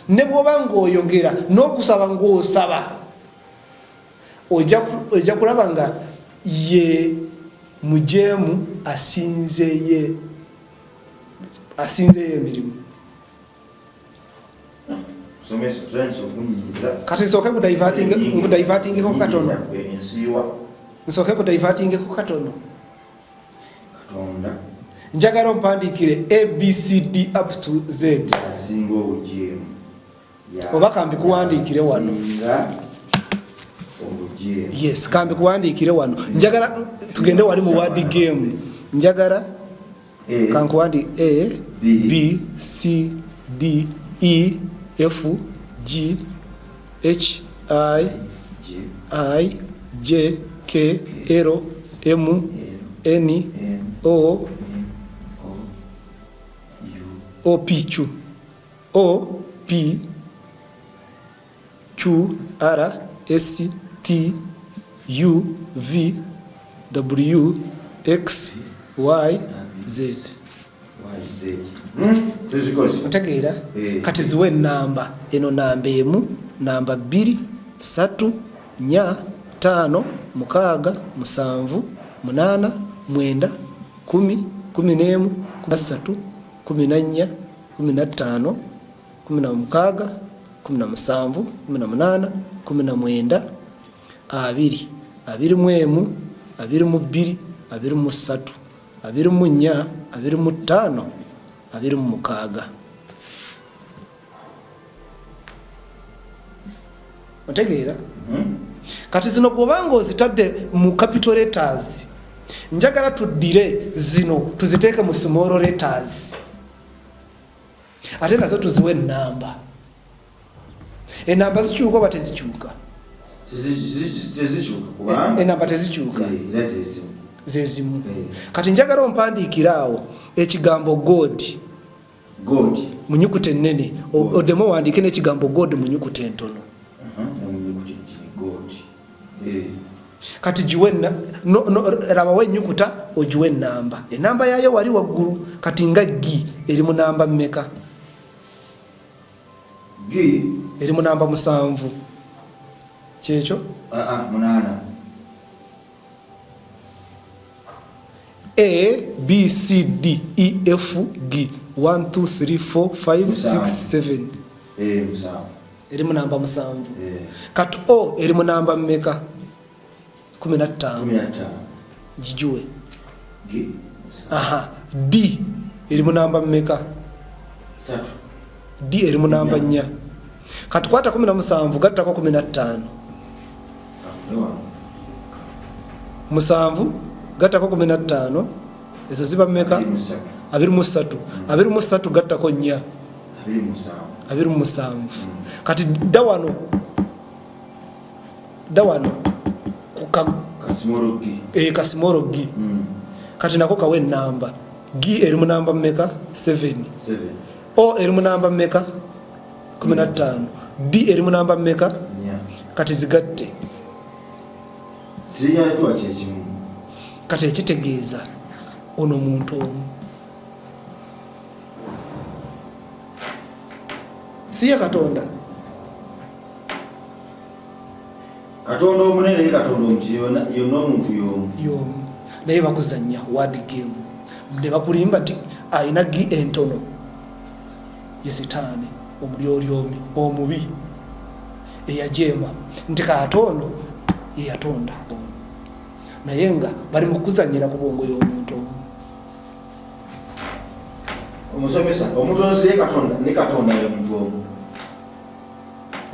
ne bw'oba ng'oyogera n'okusaba ng'osaba ojja kulaba nga ye mujeemu asinzeyo emirimu. Kati nsooke nkudaivatingeko katono. njagala ompandikire ABCD up to Z asinga obujemu oba kambi kuwandikire wano yes kambi kuwandikire wano njagala tugende wali mu word game njagala kankuwandi A B C D E F G H I J K L M N O O P Q O P Q R S T U V W X Y Z. Otegeera kati ziwe namba eno namba emu namba 2 3 4 5 6 7 8 9 10 11 13 14 15 16 17 18 19 20 21 22 23 24 25 26 otegeera kati zino kubanga ozitadde mu capital letters njagala tuddire zino tuziteeke mu small letters ate nazo tuziwe namba enamba zikyuka oba tezikyuka enamba tezikyuka zezimu kati njagala ompandiikiraawo ekigambo god mu nyukuta ennene oddemu owandiike n'ekigambo god mu nyukuta entono kati jiwe rabawo ennyukuta ogiwe enamba enamba yayo wali waggulu kati nga gi eri mu namba mmeka eri mu namba 7 kyekyo A B C D E F G 1 2 3 4 5 6 7 eri mu namba 7 kati O eri mu namba mmeka 15 jijuwe aha D eri mu namba mmeka 3 D eri mu namba 4 kati kwata 17 gattako 15 7 gattako 15 ezo ziba mmeka 23 23 gattako 4 27 kati dawano kasimoro gi kati nako kawe namba gi eri mu namba mmeka 7 O eri mu namba mmeka 15 D eri mu namba mmeka kati zigatte kati ekitegeeza ono muntu omu siya katonda omunene katonda omuti yonna omuntu y'omu naye bakuzannya word game ne bakulimba nti ayina gi entono ye sitaani omulyolyomi omubi eyajeema nti kaatono ye yatonda ono naye nga bali mu kuzannyira ku bwongo y'omuntu omu omusomesa omuntu ono siye katonda ne katonda y'omuntu omu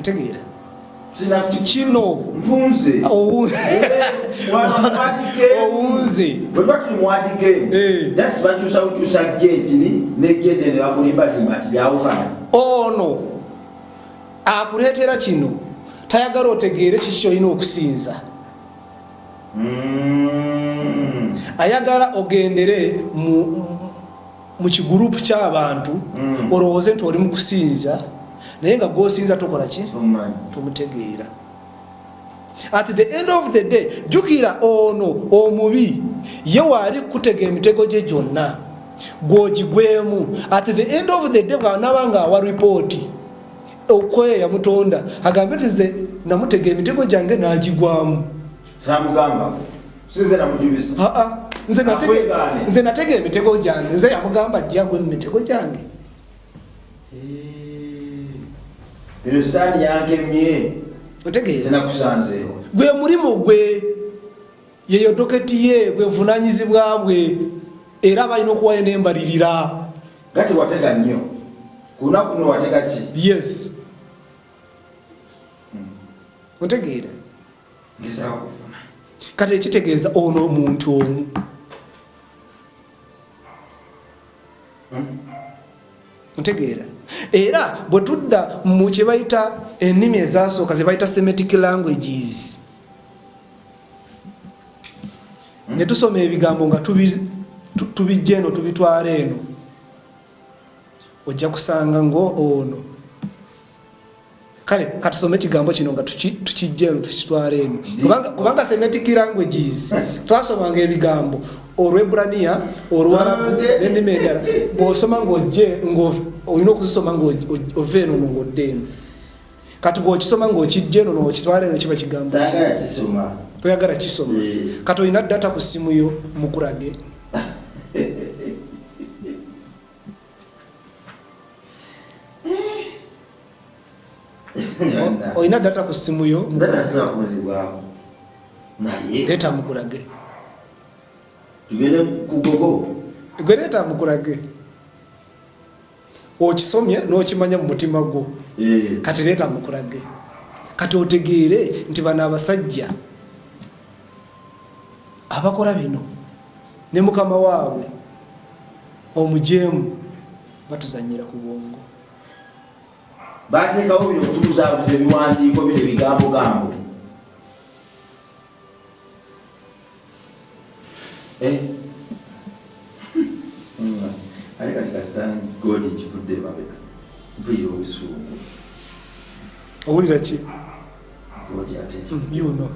ntegeera kino ntunze owunze bwetuba tuli muwadige jasi bakyusakukyusa gentini negende ne bakulimbalimba nti byawukana ono akuleetera kino tayagala otegeere kiki kyolina okusinza ayagala ogendere mu kigurupu ky'abantu olowooze nti oli mu kusinza naye nga gwosinza tokola ki tomutegeera at the end of the day jukira ono omubi ye waali kutega emitego gye gyonna gwogigwemu at the end of the day bwanaba nga awa ripooti okweya mutonda agambe nti nze namutega emitego gyange n'agigwamu samugamba size namujubisa nze natega emitego gyange nze yamugamba ajjagwe emitego gyange Birusani yange mye otegeeza nakusanzeewo gwe mulimu gwe yeyo doketi ye gwe vunanyizibwa bwe era balina okuwayo n'embalirira. Gati watega nnyo kuna kuno watega ki? Yes. Otegeera ngezaako kufuna kati ekitegeeza ono omuntu omu ntegeera era bwe tudda mu kye bayita ennimi ezasooka ze bayita Semitic languages ne tusoma ebigambo nga tubijja eno tubitwala eno ojja kusanga ono kale katusome ekigambo kino nga tukijja eno tukitwala eno kubanga Semitic languages twasomanga ebigambo Olwebrania, Olwarabu, n'ennimi endala bw'osoma olina okuzisoma ng'ova eno ng'odda eno. Kati bw'okisoma ng'okijja eno n'okitwala eno kiba kigambo toyagala kisoma. Kati olina data ku ssimu yo mukurage. Olina data ku ssimu yo mukurage. Leeta mukurage. Tugende kugogo gwereta mukurage okisomye n'okimanya mu mutima gwo kati leeta mukurage kati otegeere nti bano abasajja abakola bino ne mukama waabwe omujeemu batuzanyira ku bwongo bateekawo bino okutubuzaabuza ebiwandiiko bino ebigambo ali katika stand God kivudde mabega mpulira obusungu owulira ki God ate you know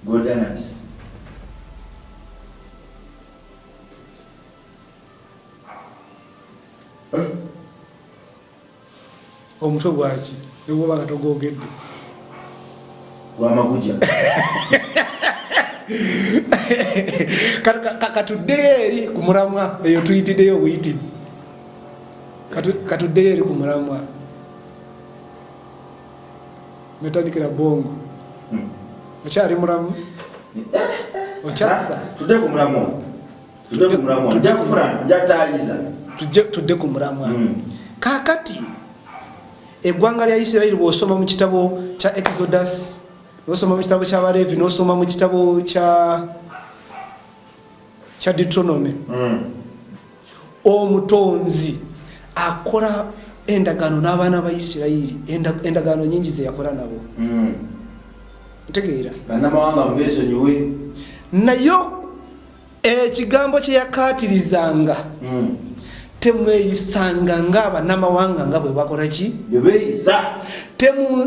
God analysis omutwe gwaki nebwoba nga togogedde wamaguja katuddeyo eri ku mulamwa eyo tuyitiddeyo obuyitizi katuddeyo eri ku mulamwa metandikira bongo okyali mulamu okyassa tudde ku mulamwa nja kufuna njataaliza tudde ku mulamwa kakati eggwanga lya Isirayiri bw'osoma mu kitabo kya Exodus n'osoma mu kitabo kya Balevi n'osoma mu kitabo kya Deuteronomy omutonzi akola endagaano n'abaana ba Isirayiri endagaano nyingi ze yakola nabo ntegeera bannamawanga mubeesonyiwe nayo ekigambo kye yakatirizanga temweyisanga ng'abannamawanga nga bwe bakola ki bebeeyisa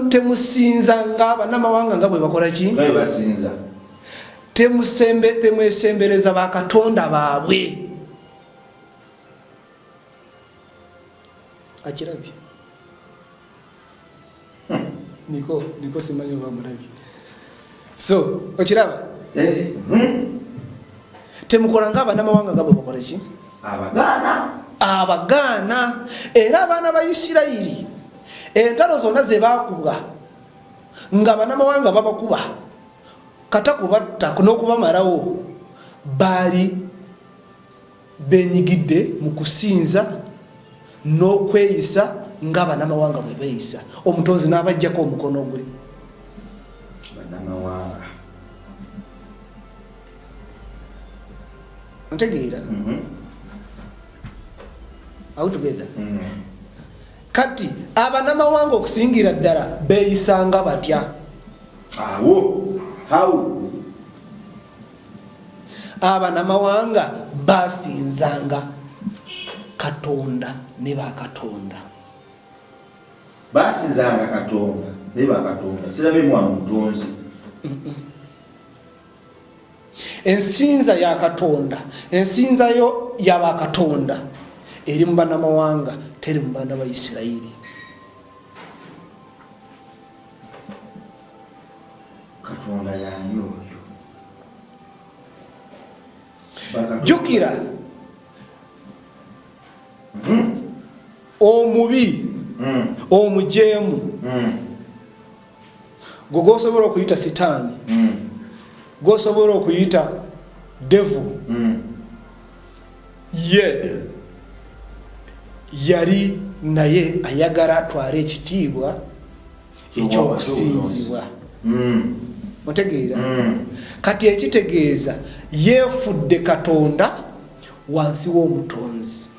temusinza ng'abannamawanga nga bwe bakola ki basinza temwesembereza bakatonda baabwe akirabye niko simanyi oba mulabye so okiraba temukola ng'abannamawanga nga bwe bakola ki abagaana era abaana ba Isirayiri entalo zonna ze bakuba nga bannamawanga babakuba kata kubatta n'okubamalawo baali benyigidde mu kusinza n'okweyisa nga bannamawanga bwe beeyisa omutonzi n'abajjako omukono gwe bannamawanga ntegeera out together kati abanamawanga okusingira ddala beeyisanga batya awo how abanamawanga basinzanga katonda ne bakatonda basinzanga katonda ne bakatonda sirabe mwana mutonzi ensinza ya katonda ensinzayo y'abakatonda eri mu bannamawanga teri mu baana ba Isirayiri katonda yanyi oyo jjukira omubi omujeemu gosobola okuyita sitaani gosobola okuyita devil ye yali naye ayagala atwala ekitiibwa ekyokusinzibwa otegeera kati ekitegeeza yeefudde katonda wansi w'omutonzi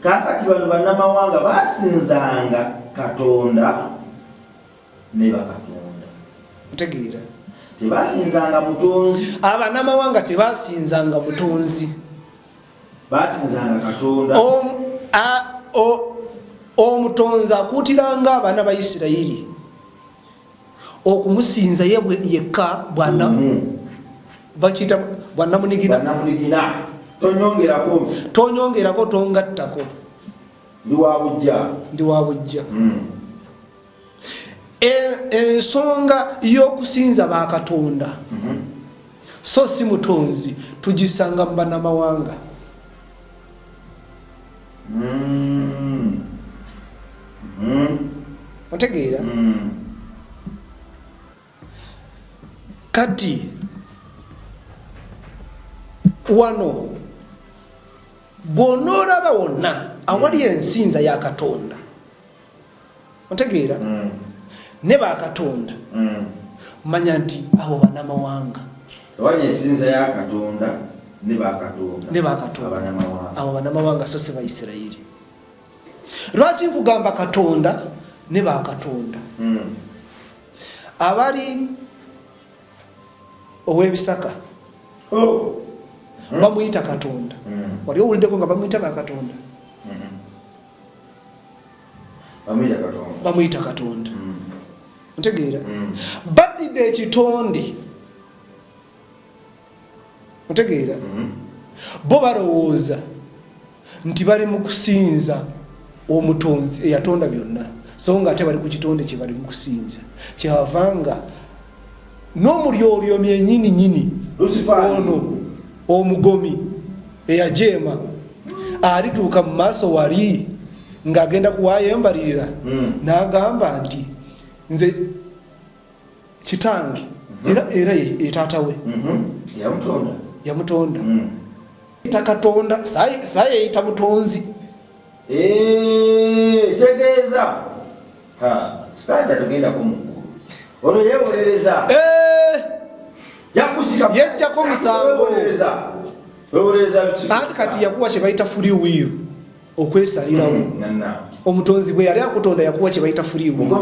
kakati bano bannamawanga basinzanga katonda ne bakatonda otegeera tebasinzanga mutonzi abannamawanga tebasinzanga mutonzi basinzanga katonda omutonzi akuutiranga abaana ba Isirayiri okumusinza yekka bakiyita bwannamunigina tonyongerako tongattako ndi wa bujja ensonga y'okusinza bakatonda so si mutonzi tugisanga mu bannamawanga otegeera kati wano bw'onoolaba wonna awali ensinza ya katonda otegeera ne bakatonda manya nti abo bannamawanga awali ensinza ya katonda ne bakatonda abo bannamawanga so si Bayisirayiri. Lwaki nkugamba katonda ne bakatonda? Abali ow'ebisaka bamuyita katonda. Wali owuliddeko nga bamuyita bakatonda? Bamuyita katonda. Otegeera? Baddidde ekitonde. Otegeera? Bo balowooza nti bali mu kusinza omutonzi eyatonda byonna, so nga ate bali ku kitonde kye bali mu kusinza. Kyavanga n'omulyolyomi ennyini ono omugomi eyajeema alituuka mu maaso wali ng'agenda kuwayembalirira n'agamba nti nze kitange era taata we yamutonda ita katonda saye yeyita mutonzi. Kitegeeza sitanda tugenda kumukulu olwo yeewolereza yejjako musango ati kati yakuwa kye bayita free will okwesalirawo. Omutonzi bwe yali akutonda yakuwa kye bayita free will.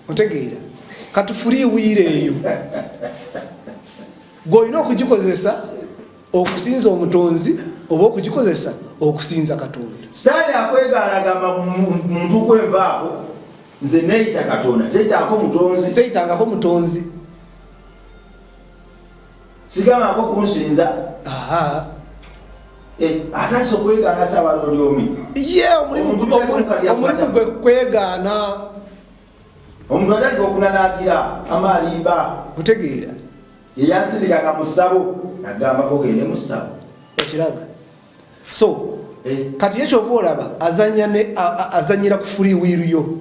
Otegeera? Kati free will eyo gw'olina okugikozesa okusinza omutonzi oba okugikozesa okusinza katonda. Sitaani akwegaanagamba muntu kwenvaako nze neeyita katonda seyitangako mutonzi sigambako kunsinza atasa okwegaana sabalolyomi omulimu gwe kwegaana omuntu atali okunanaagira amaalimba. Otegeera? Yeyansindikaga mu ssabo nagambako gende mu ssabo. Ekiraba? So kati ye kyova olaba azanyira ku free will yo.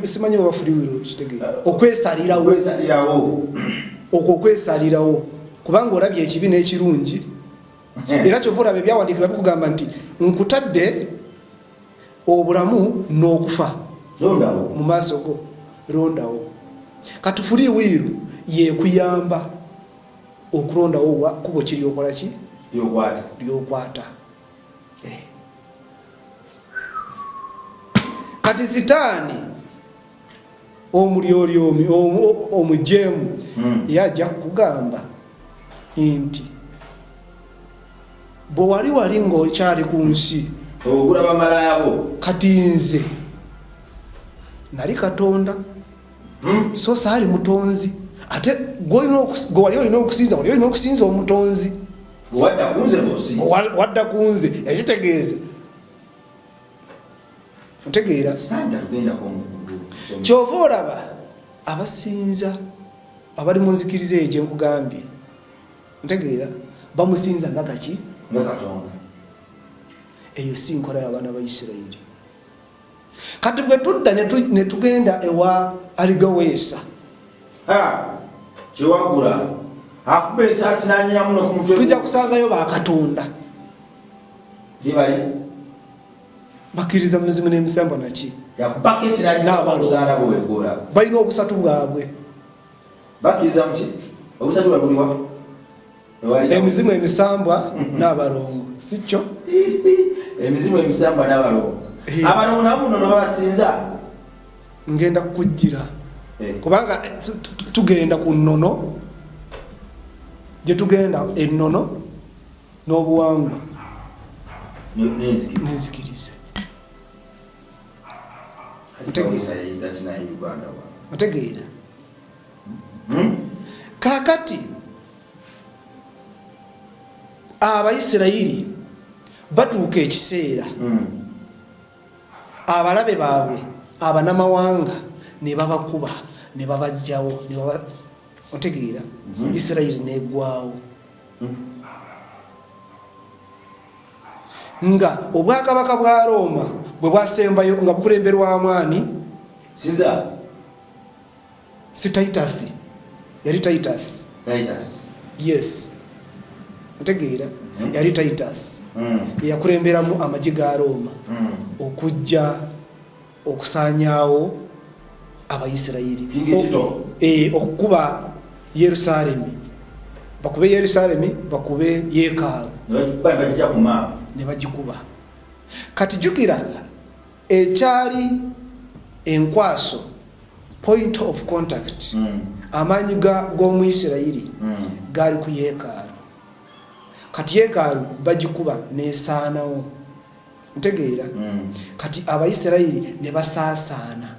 Simanyi oba free will kitegeera? Okwesalirawo. Okwo okwesalirawo kubanga olabye ekibi n'ekirungi era kyova olaba ebyawandiikibwa bikugamba nti nkutadde obulamu n'okufa mu maaso go, rondawo. Kati free will yekuyamba okulondawo kubo kiryokola ki lyokwata. Kati sitaani omulyolyomi omujeemu yajja kugamba nti bwe wali ng'okyali ku nsi ogula bamalayabo kati nze nali katonda so saali mutonzi ate gwali olina okusinza omutonzi wadda kunze ekitegeeza. Otegeera? Kyova olaba abasinza abali mu nzikiriza eyo gye nkugambye, otegeera, bamusinza nga kaki? eyo si nkola y'abaana ba Isirayiri. Kati bwe tudda ne tugenda ewa Aligaweesa kiwagula akube esasi n'anyenya muno ku mutwe tujja kusangayo bakatonda gibali bakkiriza mu mizimu n'emisambo naki yakubako esi n'abaluzaala bwewegola balina obusatu bwabwe bakkiriza muki obusatu bwabuliwa emizimu emisambwa n'abalongo si kyo emizimu emisambwa n'abalongo abalongo nabo muno babasinza ngenda kukujjira kubanga tugenda ku nnono gye tugenda ennono n'obuwangwa n'enzikirize otegeera kaakati Abayisirayiri batuuka ekiseera abalabe baabwe abanamawanga ne babakuba ne babajjawo otegeera Isirayiri neggwawo nga obwakabaka bwa Roma bwe bwasembayo nga bukulemberwamu ani Caesar si Titus yali Titus yes otegeera yali Titus yakulemberamu amagye ga Roma okujja okusaanyaawo Abayisirayiri okukuba Yerusalemi bakube Yerusalemi bakube yeekaalu ne bagikuba. Kati jukira ekyali enkwaso point of contact amaanyi g'Omuyisirayiri gaali ku yeekaalu. Kati yeekaalu bagikuba nesaanawo ntegeera kati Abayisirayiri ne basaasaana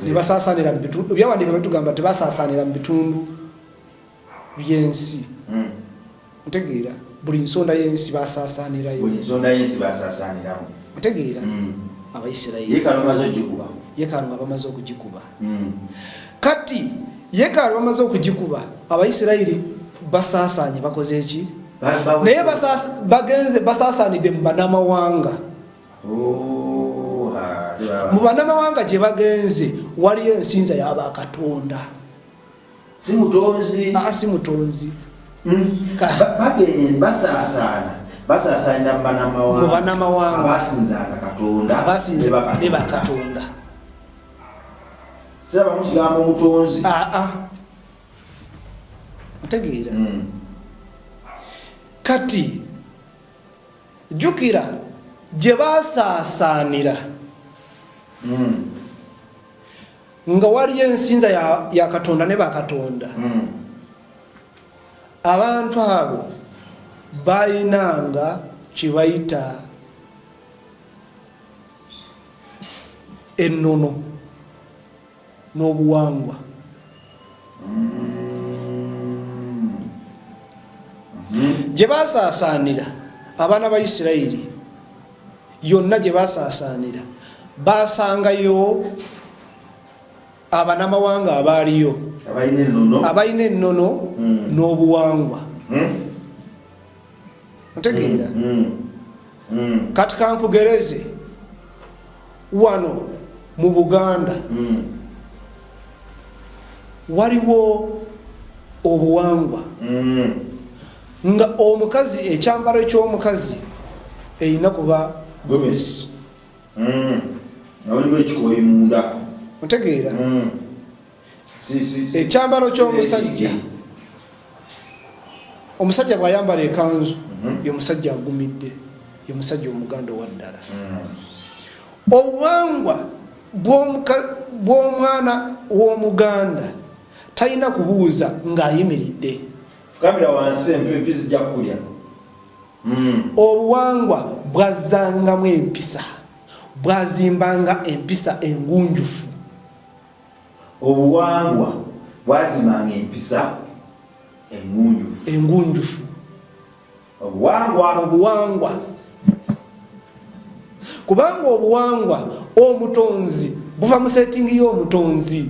ne basaasaanira mu bitundu ebyawandiika bitugamba tebasaasaanira mu bitundu by'ensi ntegeera buli nsonda y'ensi basaasaanirayo ntegeera Abayisirayiri yeekaalu nga bamaze okugikuba kati yeekaalu bamaze okugikuba Abayisirayiri basaasaanye bakoze eki naye bagenze basaasaanidde mu banamawanga mu banamawanga gye bagenze waliyo ensinza y'abakatonda si mutonzi si mutonzi bagenda basaasaanira mu banamawanga abasinzanga Katonda ne bakatonda siraba mu kigambo mutonzi otegeera kati jukira gye basaasaanira nga waliyo ensinza ya Katonda ne bakatonda abantu abo bayinanga kibayita ennono n'obuwangwa gye basaasaanira abaana ba Isirayiri yonna gye basaasaanira basangayo abanamawanga abaaliyo abalina ennono n'obuwangwa otegeera kati kankugereze wano mu Buganda waliwo obuwangwa nga omukazi ekyambalo ky'omukazi erina kuba gomesi otegeera ekyambalo ky'omusajja omusajja bw'ayambala ekanzu ye musajja agumidde ye musajja omuganda owa ddala obuwangwa bw'omwana w'omuganda talina kubuuza ng'ayimiridde obuwangwa bwazzangamu empisa bwazimbanga empisa engunjufu obuwangwa bwazimanga empisa engunjufu obuwangwa kubanga obuwangwa omutonzi buva mu settingi y'omutonzi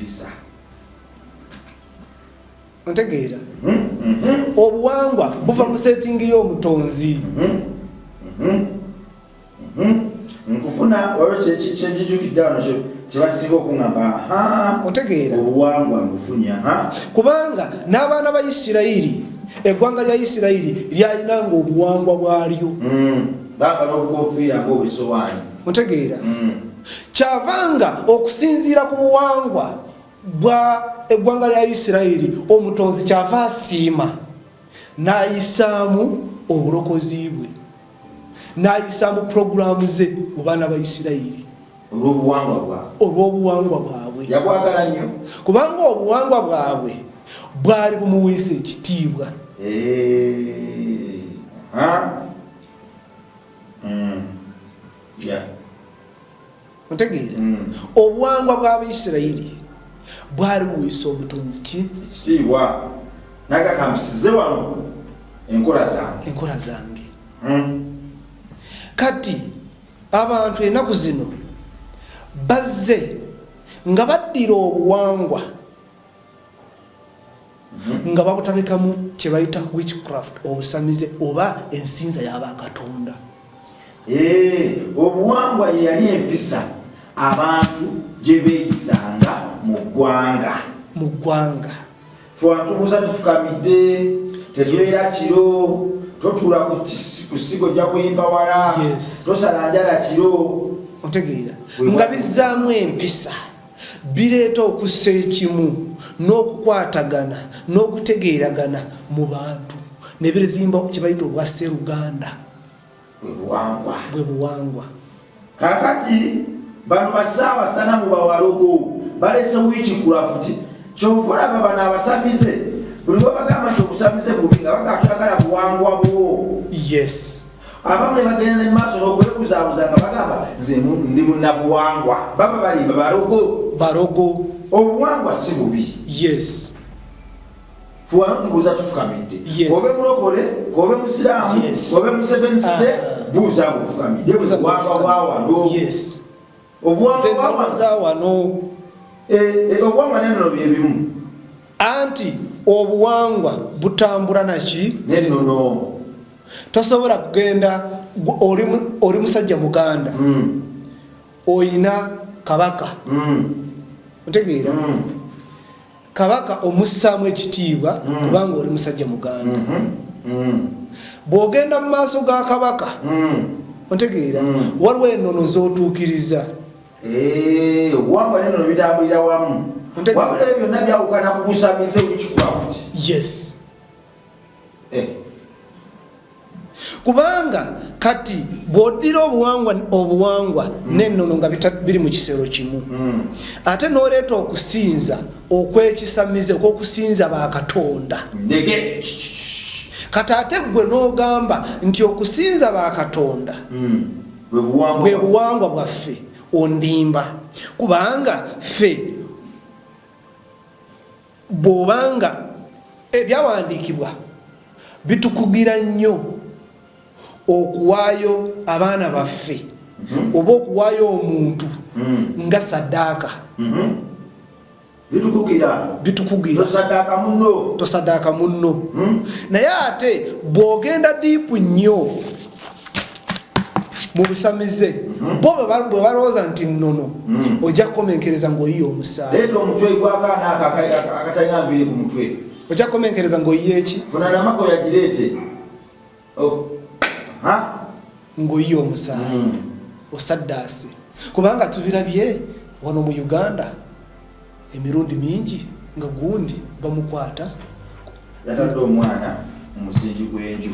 empisa. Ontegeera? Obuwangwa buva mu setting y'omutonzi. Nkufuna waliwo kyekijjukidde wano kyebasinga okuŋŋamba otegeera obuwangwa ngufunya kubanga n'abaana ba Isirayiri eggwanga lya Isirayiri lyayinanga obuwangwa bwalyo bambala obukofiira ng'obusowaani otegeera kyavanga okusinziira ku buwangwa bwa eggwanga lya Isirayiri omutonzi kyava asiima n'ayisaamu obulokozi bwe n'ayisaamu puroguramu ze mu baana ba Isirayiri olw'obuwangwa bwabwe yabwagala nnyo kubanga obuwangwa bwabwe bwali bumuweesa ekitiibwa otegeera obuwangwa bw'Abayisirayiri bwali buweesa obutonzi ki ekitiibwa nagakampisize wano enkola zange kati abantu ennaku zino bazze nga baddira obuwangwa nga babutabikamu kye bayita witchcraft obusamize oba ensinza y'abakatonda. Obuwangwa ye yali empisa abantu gye beeyisanga mu ggwanga fe wantubuuza tufukamidde tetubeera kiro totuula ku sigo ojja kuyimba wala tosala njala kiro otegeera nga bizzaamu empisa bireeta okussa ekimu n'okukwatagana n'okutegeeragana mu bantu ne bizimba kye bayita obwa Sseruganda bwe buwangwa. Kaakati bano bassaabasana mu bawalogo balese witchcraft kyova olaba bano abasamize buli bwe bagamba nti obusamize bubi nga bagatwagala buwangwa bwo abamu ne bagenda ne maaso n'okwebuzaabuza nga bagamba nze ndi munnabuwangwa baba balimba barogo obuwangwa si bubi fuwano tubuuza tufukamidde obe mulokole kobe musiraamu kobe musevensidde buuza bufukamidde obuwangwa bwawano obuwangwa nenono byebimu anti obuwangwa butambula naki nenono tosobola kugenda oli musajja muganda oyina kabaka otegeera kabaka omussaamu ekitiibwa kubanga oli musajja muganda bw'ogenda mu maaso ga kabaka otegeera waliwo ennono z'otuukiriza obuwangwa nenono bitambulira wamu wabula ebyo byonna byawukana ku busamize witchcraft kubanga kati bw'oddira obuwangwa n'ennono nga biri mu kisero kimu ate n'oleeta okusinza okw'ekisamize okw'okusinza bakatonda kati ate gwe n'ogamba nti okusinza bakatonda bwe buwangwa bwaffe ondimba kubanga ffe bw'obanga ebyawandiikibwa bitukugira nnyo okuwaayo abaana baffe oba okuwaayo omuntu nga saddaaka bitukugira tosaddaaka munno naye ate bw'ogenda diipu nnyo mu busamize bo bwe balowooza nti nnono ojja kukomenkereza ng'oyiye omusaayi ojja kukomenkereza ng'oyiye eki ng'oyiye omusaayi osaddaase kubanga tubirabye wano mu Uganda emirundi mingi nga gundi bamukwata yatadde omwana mu musingi gw'enju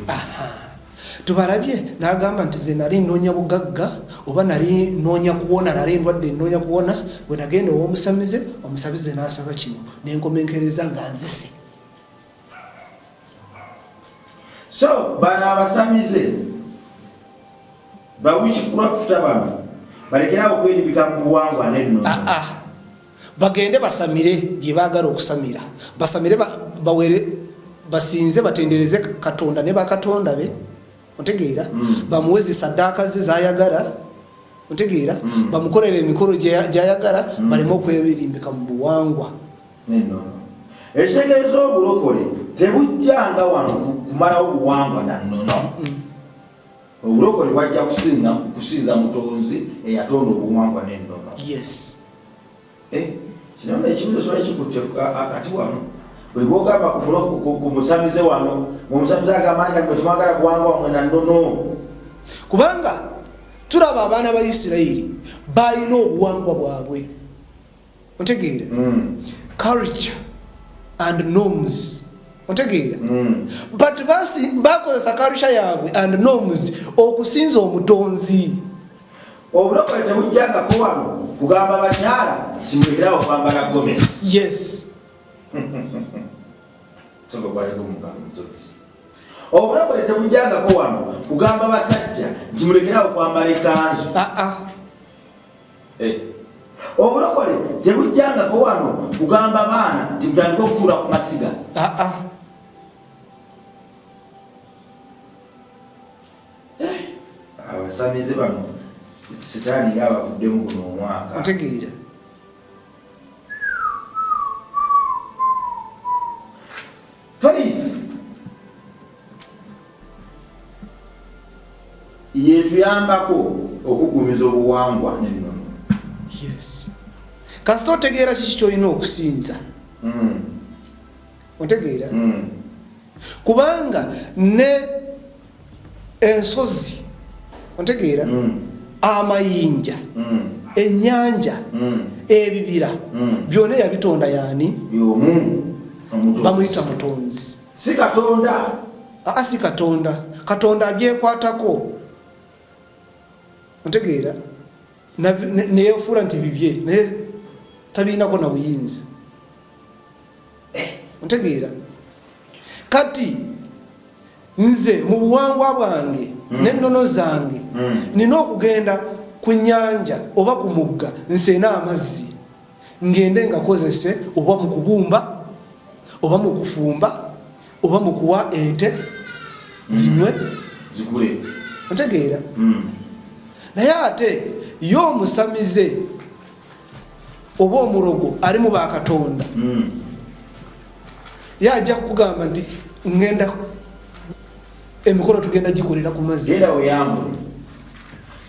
tubalabye n'agamba nti ze nali nnoonya bugagga oba nali nnoonya kuwona nali ndwadde nnoonya kuwona bwe nagenda ow'omusamize omusamize n'asaba kino nenkomenkereza nga nzise so bano abasamize bawitchcraft bano balekerawo okwerimbika mu buwangwa n'ennono bagende basamire bye baagala okusamira basamire bawere basinze batendereze katonda ne bakatonda be otegeera bamuweze saddaaka ze zayagala Ontegeera bamukolera emikolo gyayagala baleme okwebirimbika mu buwangwa. Ekitegeeza obulokole tebujjanga wano kumalawo buwangwa na nnono. Obulokole bwajja kusinza mutonzi eyatonda obuwangwa n'ennono. Yes. Kino n'ekibuzo kiba kikutte akati wano. Buli bwogamba ku musamize wano, omusamize agamba nti kati temwagala buwangwa mwe na nnono. Kubanga tulaba abaana ba Isirayiri balina obuwangwa bwabwe. Ontegeera? Culture and norms. Ontegeera? But bakozesa culture yaabwe and norms okusinza omutonzi. Obulokole tebujjangako wano kugamba bakyala kimulekerawo kwambala gomesi. Yes. Obulokole tebujjangako wano kugamba basajja kimulekerawo kwambala ekanzu. Obulokole tebujjangako wano kugamba baana timutandika okutuula ku masiga. Abasamize bano sitaani nga abavuddemu guno omwaka. Otegeera? Yetuyambako okugumiza obuwangwa n'ennono. Yes. Kasita otegeera kiki ky'olina okusinza. Otegeera? Kubanga ne ensozi, otegeera, amayinja, ennyanja, ebibira, byonna yabitonda yaani? Bamuyita mutonzi. Si Katonda. Si Katonda. Katonda abyekwatako. Ontegeera? Neyefuula nti bibye naye tabiinako na buyinza. Ontegeera? Kati nze mu buwangwa bwange n'ennono zange nina okugenda ku nnyanja oba ku mugga nseena amazzi ngende ngakozese oba mu kubumba oba mu kufumba oba mu kuwa ente zinywe zikule. Ontegeera? Naye ate ye omusamize oba omulogo ali mu bakatonda yajja kugamba nti ngenda emikolo tugenda gikolera ku mazzi. Era oyambule.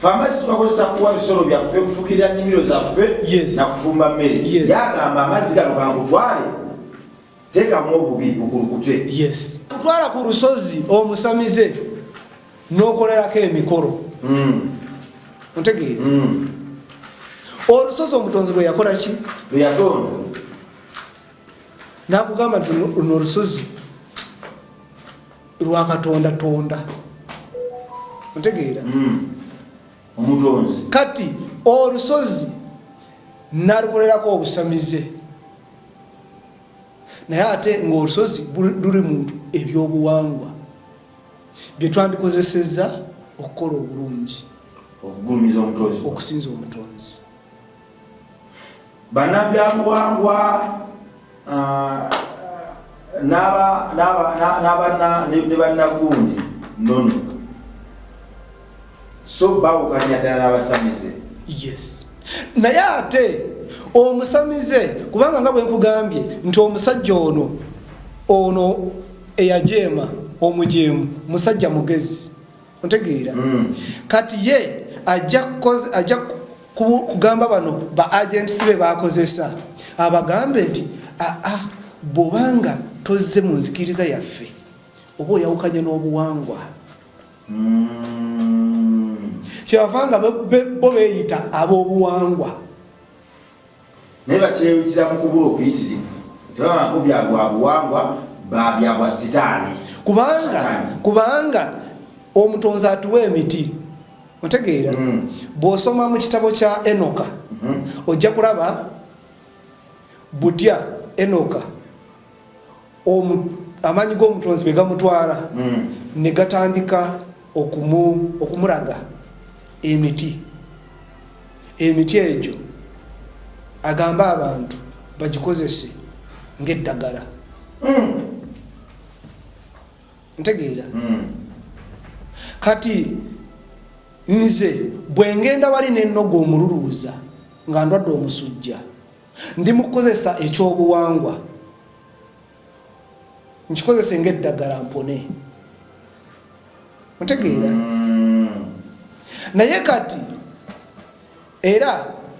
Famasi tukakozesa kuwa bisolo byaffe kufukirira nnimiro zaffe na kufumba mmere. Yagamba amazzi gano gangutwale teekamu obubi bukulukute. Yes. Kutwala ku lusozi omusamize n'okolerako emikolo. Ontegeera? Olusozi omutonzi lwe yakola ki? Lwe yatonda. N'akugamba nti luno olusozi lwa Katonda tonda. Ontegeera? Omutonzi. Kati olusozi nalukolerako obusamize. Naye ate ng'olusozi luli mu ebyobuwangwa bye twandikozesezza okukola obulungi. Okugulumiza omutonzi. Okusinza omutonzi. Bannabyabuwangwa ne bannagundi nnono so bawukanya ddala n'abasamize. Yes. Naye ate omusamize kubanga nga bwe nkugambye nti omusajja ono eyajeema omujeemu musajja mugezi. Ontegeera? Kati ye ajja kugamba bano ba agents be bakozesa abagambe nti bw'obanga tozze mu nzikiriza yaffe oba oyawukanye n'obuwangwa. Kyavanga bo beeyita ab'obuwangwa. Naye bakyeyitira mu kubula okuyitirivu. Tebabako byabwa buwangwa byabwa sitaani. Kubanga omutonzi atuwa emiti. Otegeera? Bw'osoma mu kitabo kya Enoka ojja kulaba butya Enoka amaanyi g'omutonzi bwe gamutwala ne gatandika okumulaga emiti. Emiti egyo agamba abantu bagikozese ng'eddagala. Ntegeera? Kati nze bwe ngenda wali n'ennogo omululuuza nga ndwadde omusujja ndi mukozesa ekyobuwangwa nkikozese ng'eddagala mpone mutegeera naye kati era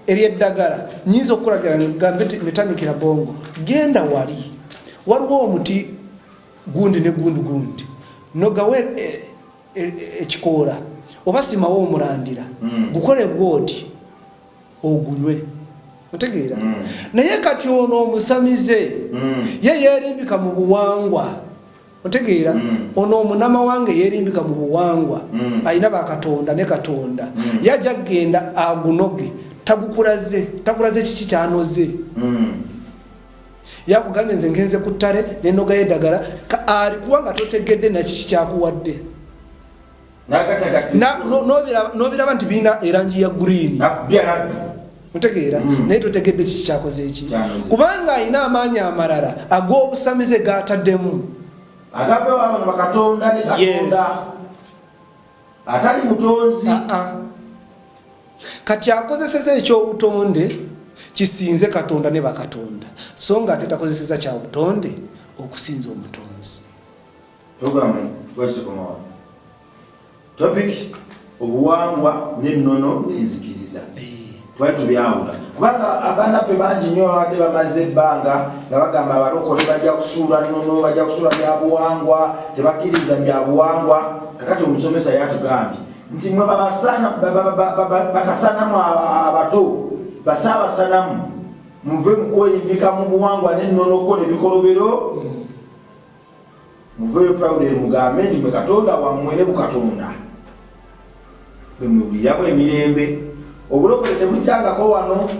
eryeddagala nyinza okulagira gambe metandikira bongo genda wali waliwo omuti gundi ne gundi nogawe ekikoola oba simawo omulandira gukole bwoti ogunywe mutegeera naye kati ono omusamize ye yeerimbika mu buwangwa mutegeera ono omunama wange yeerimbika mu buwangwa ayina bakatonda ne katonda yajja genda agunoge takulaze kiki kyanoze yakugambye nze ngenze ku ttale n'ennoga y'eddagala alikuwa nga totegedde nakiki kyakuwadde n'obiraba nti birina erangi ya green mutegeera naye totegedde kiki kyakoze eki kubanga alina amaanyi amalala ag'obusamize gataddemu agapewa abantu bakatonda ne katonda atali mutonzi kati akozeseza ekyobutonde kisinze katonda ne bakatonda so nga ate takozeseza kya butonde okusinza omutonzi. Programu gwazikomawa topic obuwangwa n'ennono n'enzikiriza twali tubyawula kubanga abaana ffe bangi nnyo babadde bamaze ebbanga nga bagamba abalokole bajja kusuula nnono bajja kusuula byabuwangwa tebakkiriza byabuwangwa kakati omusomesa yatugambye nti mwe bakasanamu abato basaabasanamu muve mukwerimbika mu buwangwa n'ennono okukola ebikolobero muveyo proudly mugambe nti mwe katonda wammwe ne bukatonda bwe mwewuliramu emirembe obulokole tebujjangako wano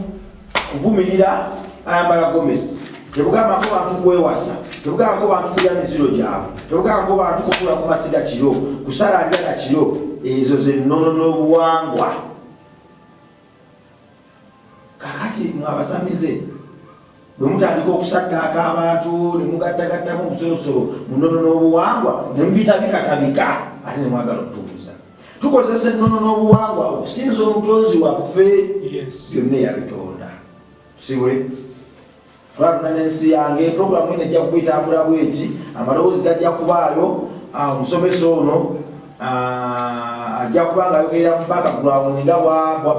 kuvumirira ayambala gomesi tebugambako bantu kwewasa tebugambako bantu kulya miziro gyabwe tebugambako bantu kukula ku masiga kiro kusala njala kiro ezo zennono n'obuwangwa kakati mwabasamize bwe mutandika okusattaaka abantu ne mugattagattamu obusolosolo munono n'obuwangwa ne mubiyita bikatabika ate ne mwagala okutuuza tukozesa ennono n'obuwangwa okusinza omutonzi waffe byonna yabitonda siwe twaluna n'ensi yange programu eno ejja kubitambula bweti amaloboozi gajja kubaayo omusomesa ono ajja kuba nga ayogerera mu background nga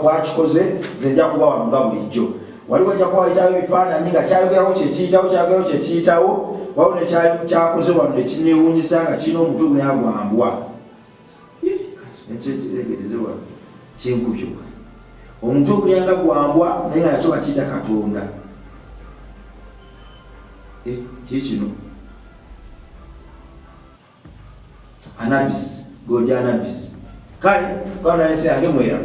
bwakikoze ze nja kuba wano nga bulijjo waliwo ajja kuba wayitawo ebifaananyi nga kyayogerako kyekiyitawo waliwo nekyakoze wano nekinewuunyisa nga kirina omutwe gunayagwambwa ekyetegerezebwa kyenkubyo omutwe ogulyanga gwambwa naye nga nakyo bakiyita katonda kikino anabis godi anabis kale kanaensi yange mwera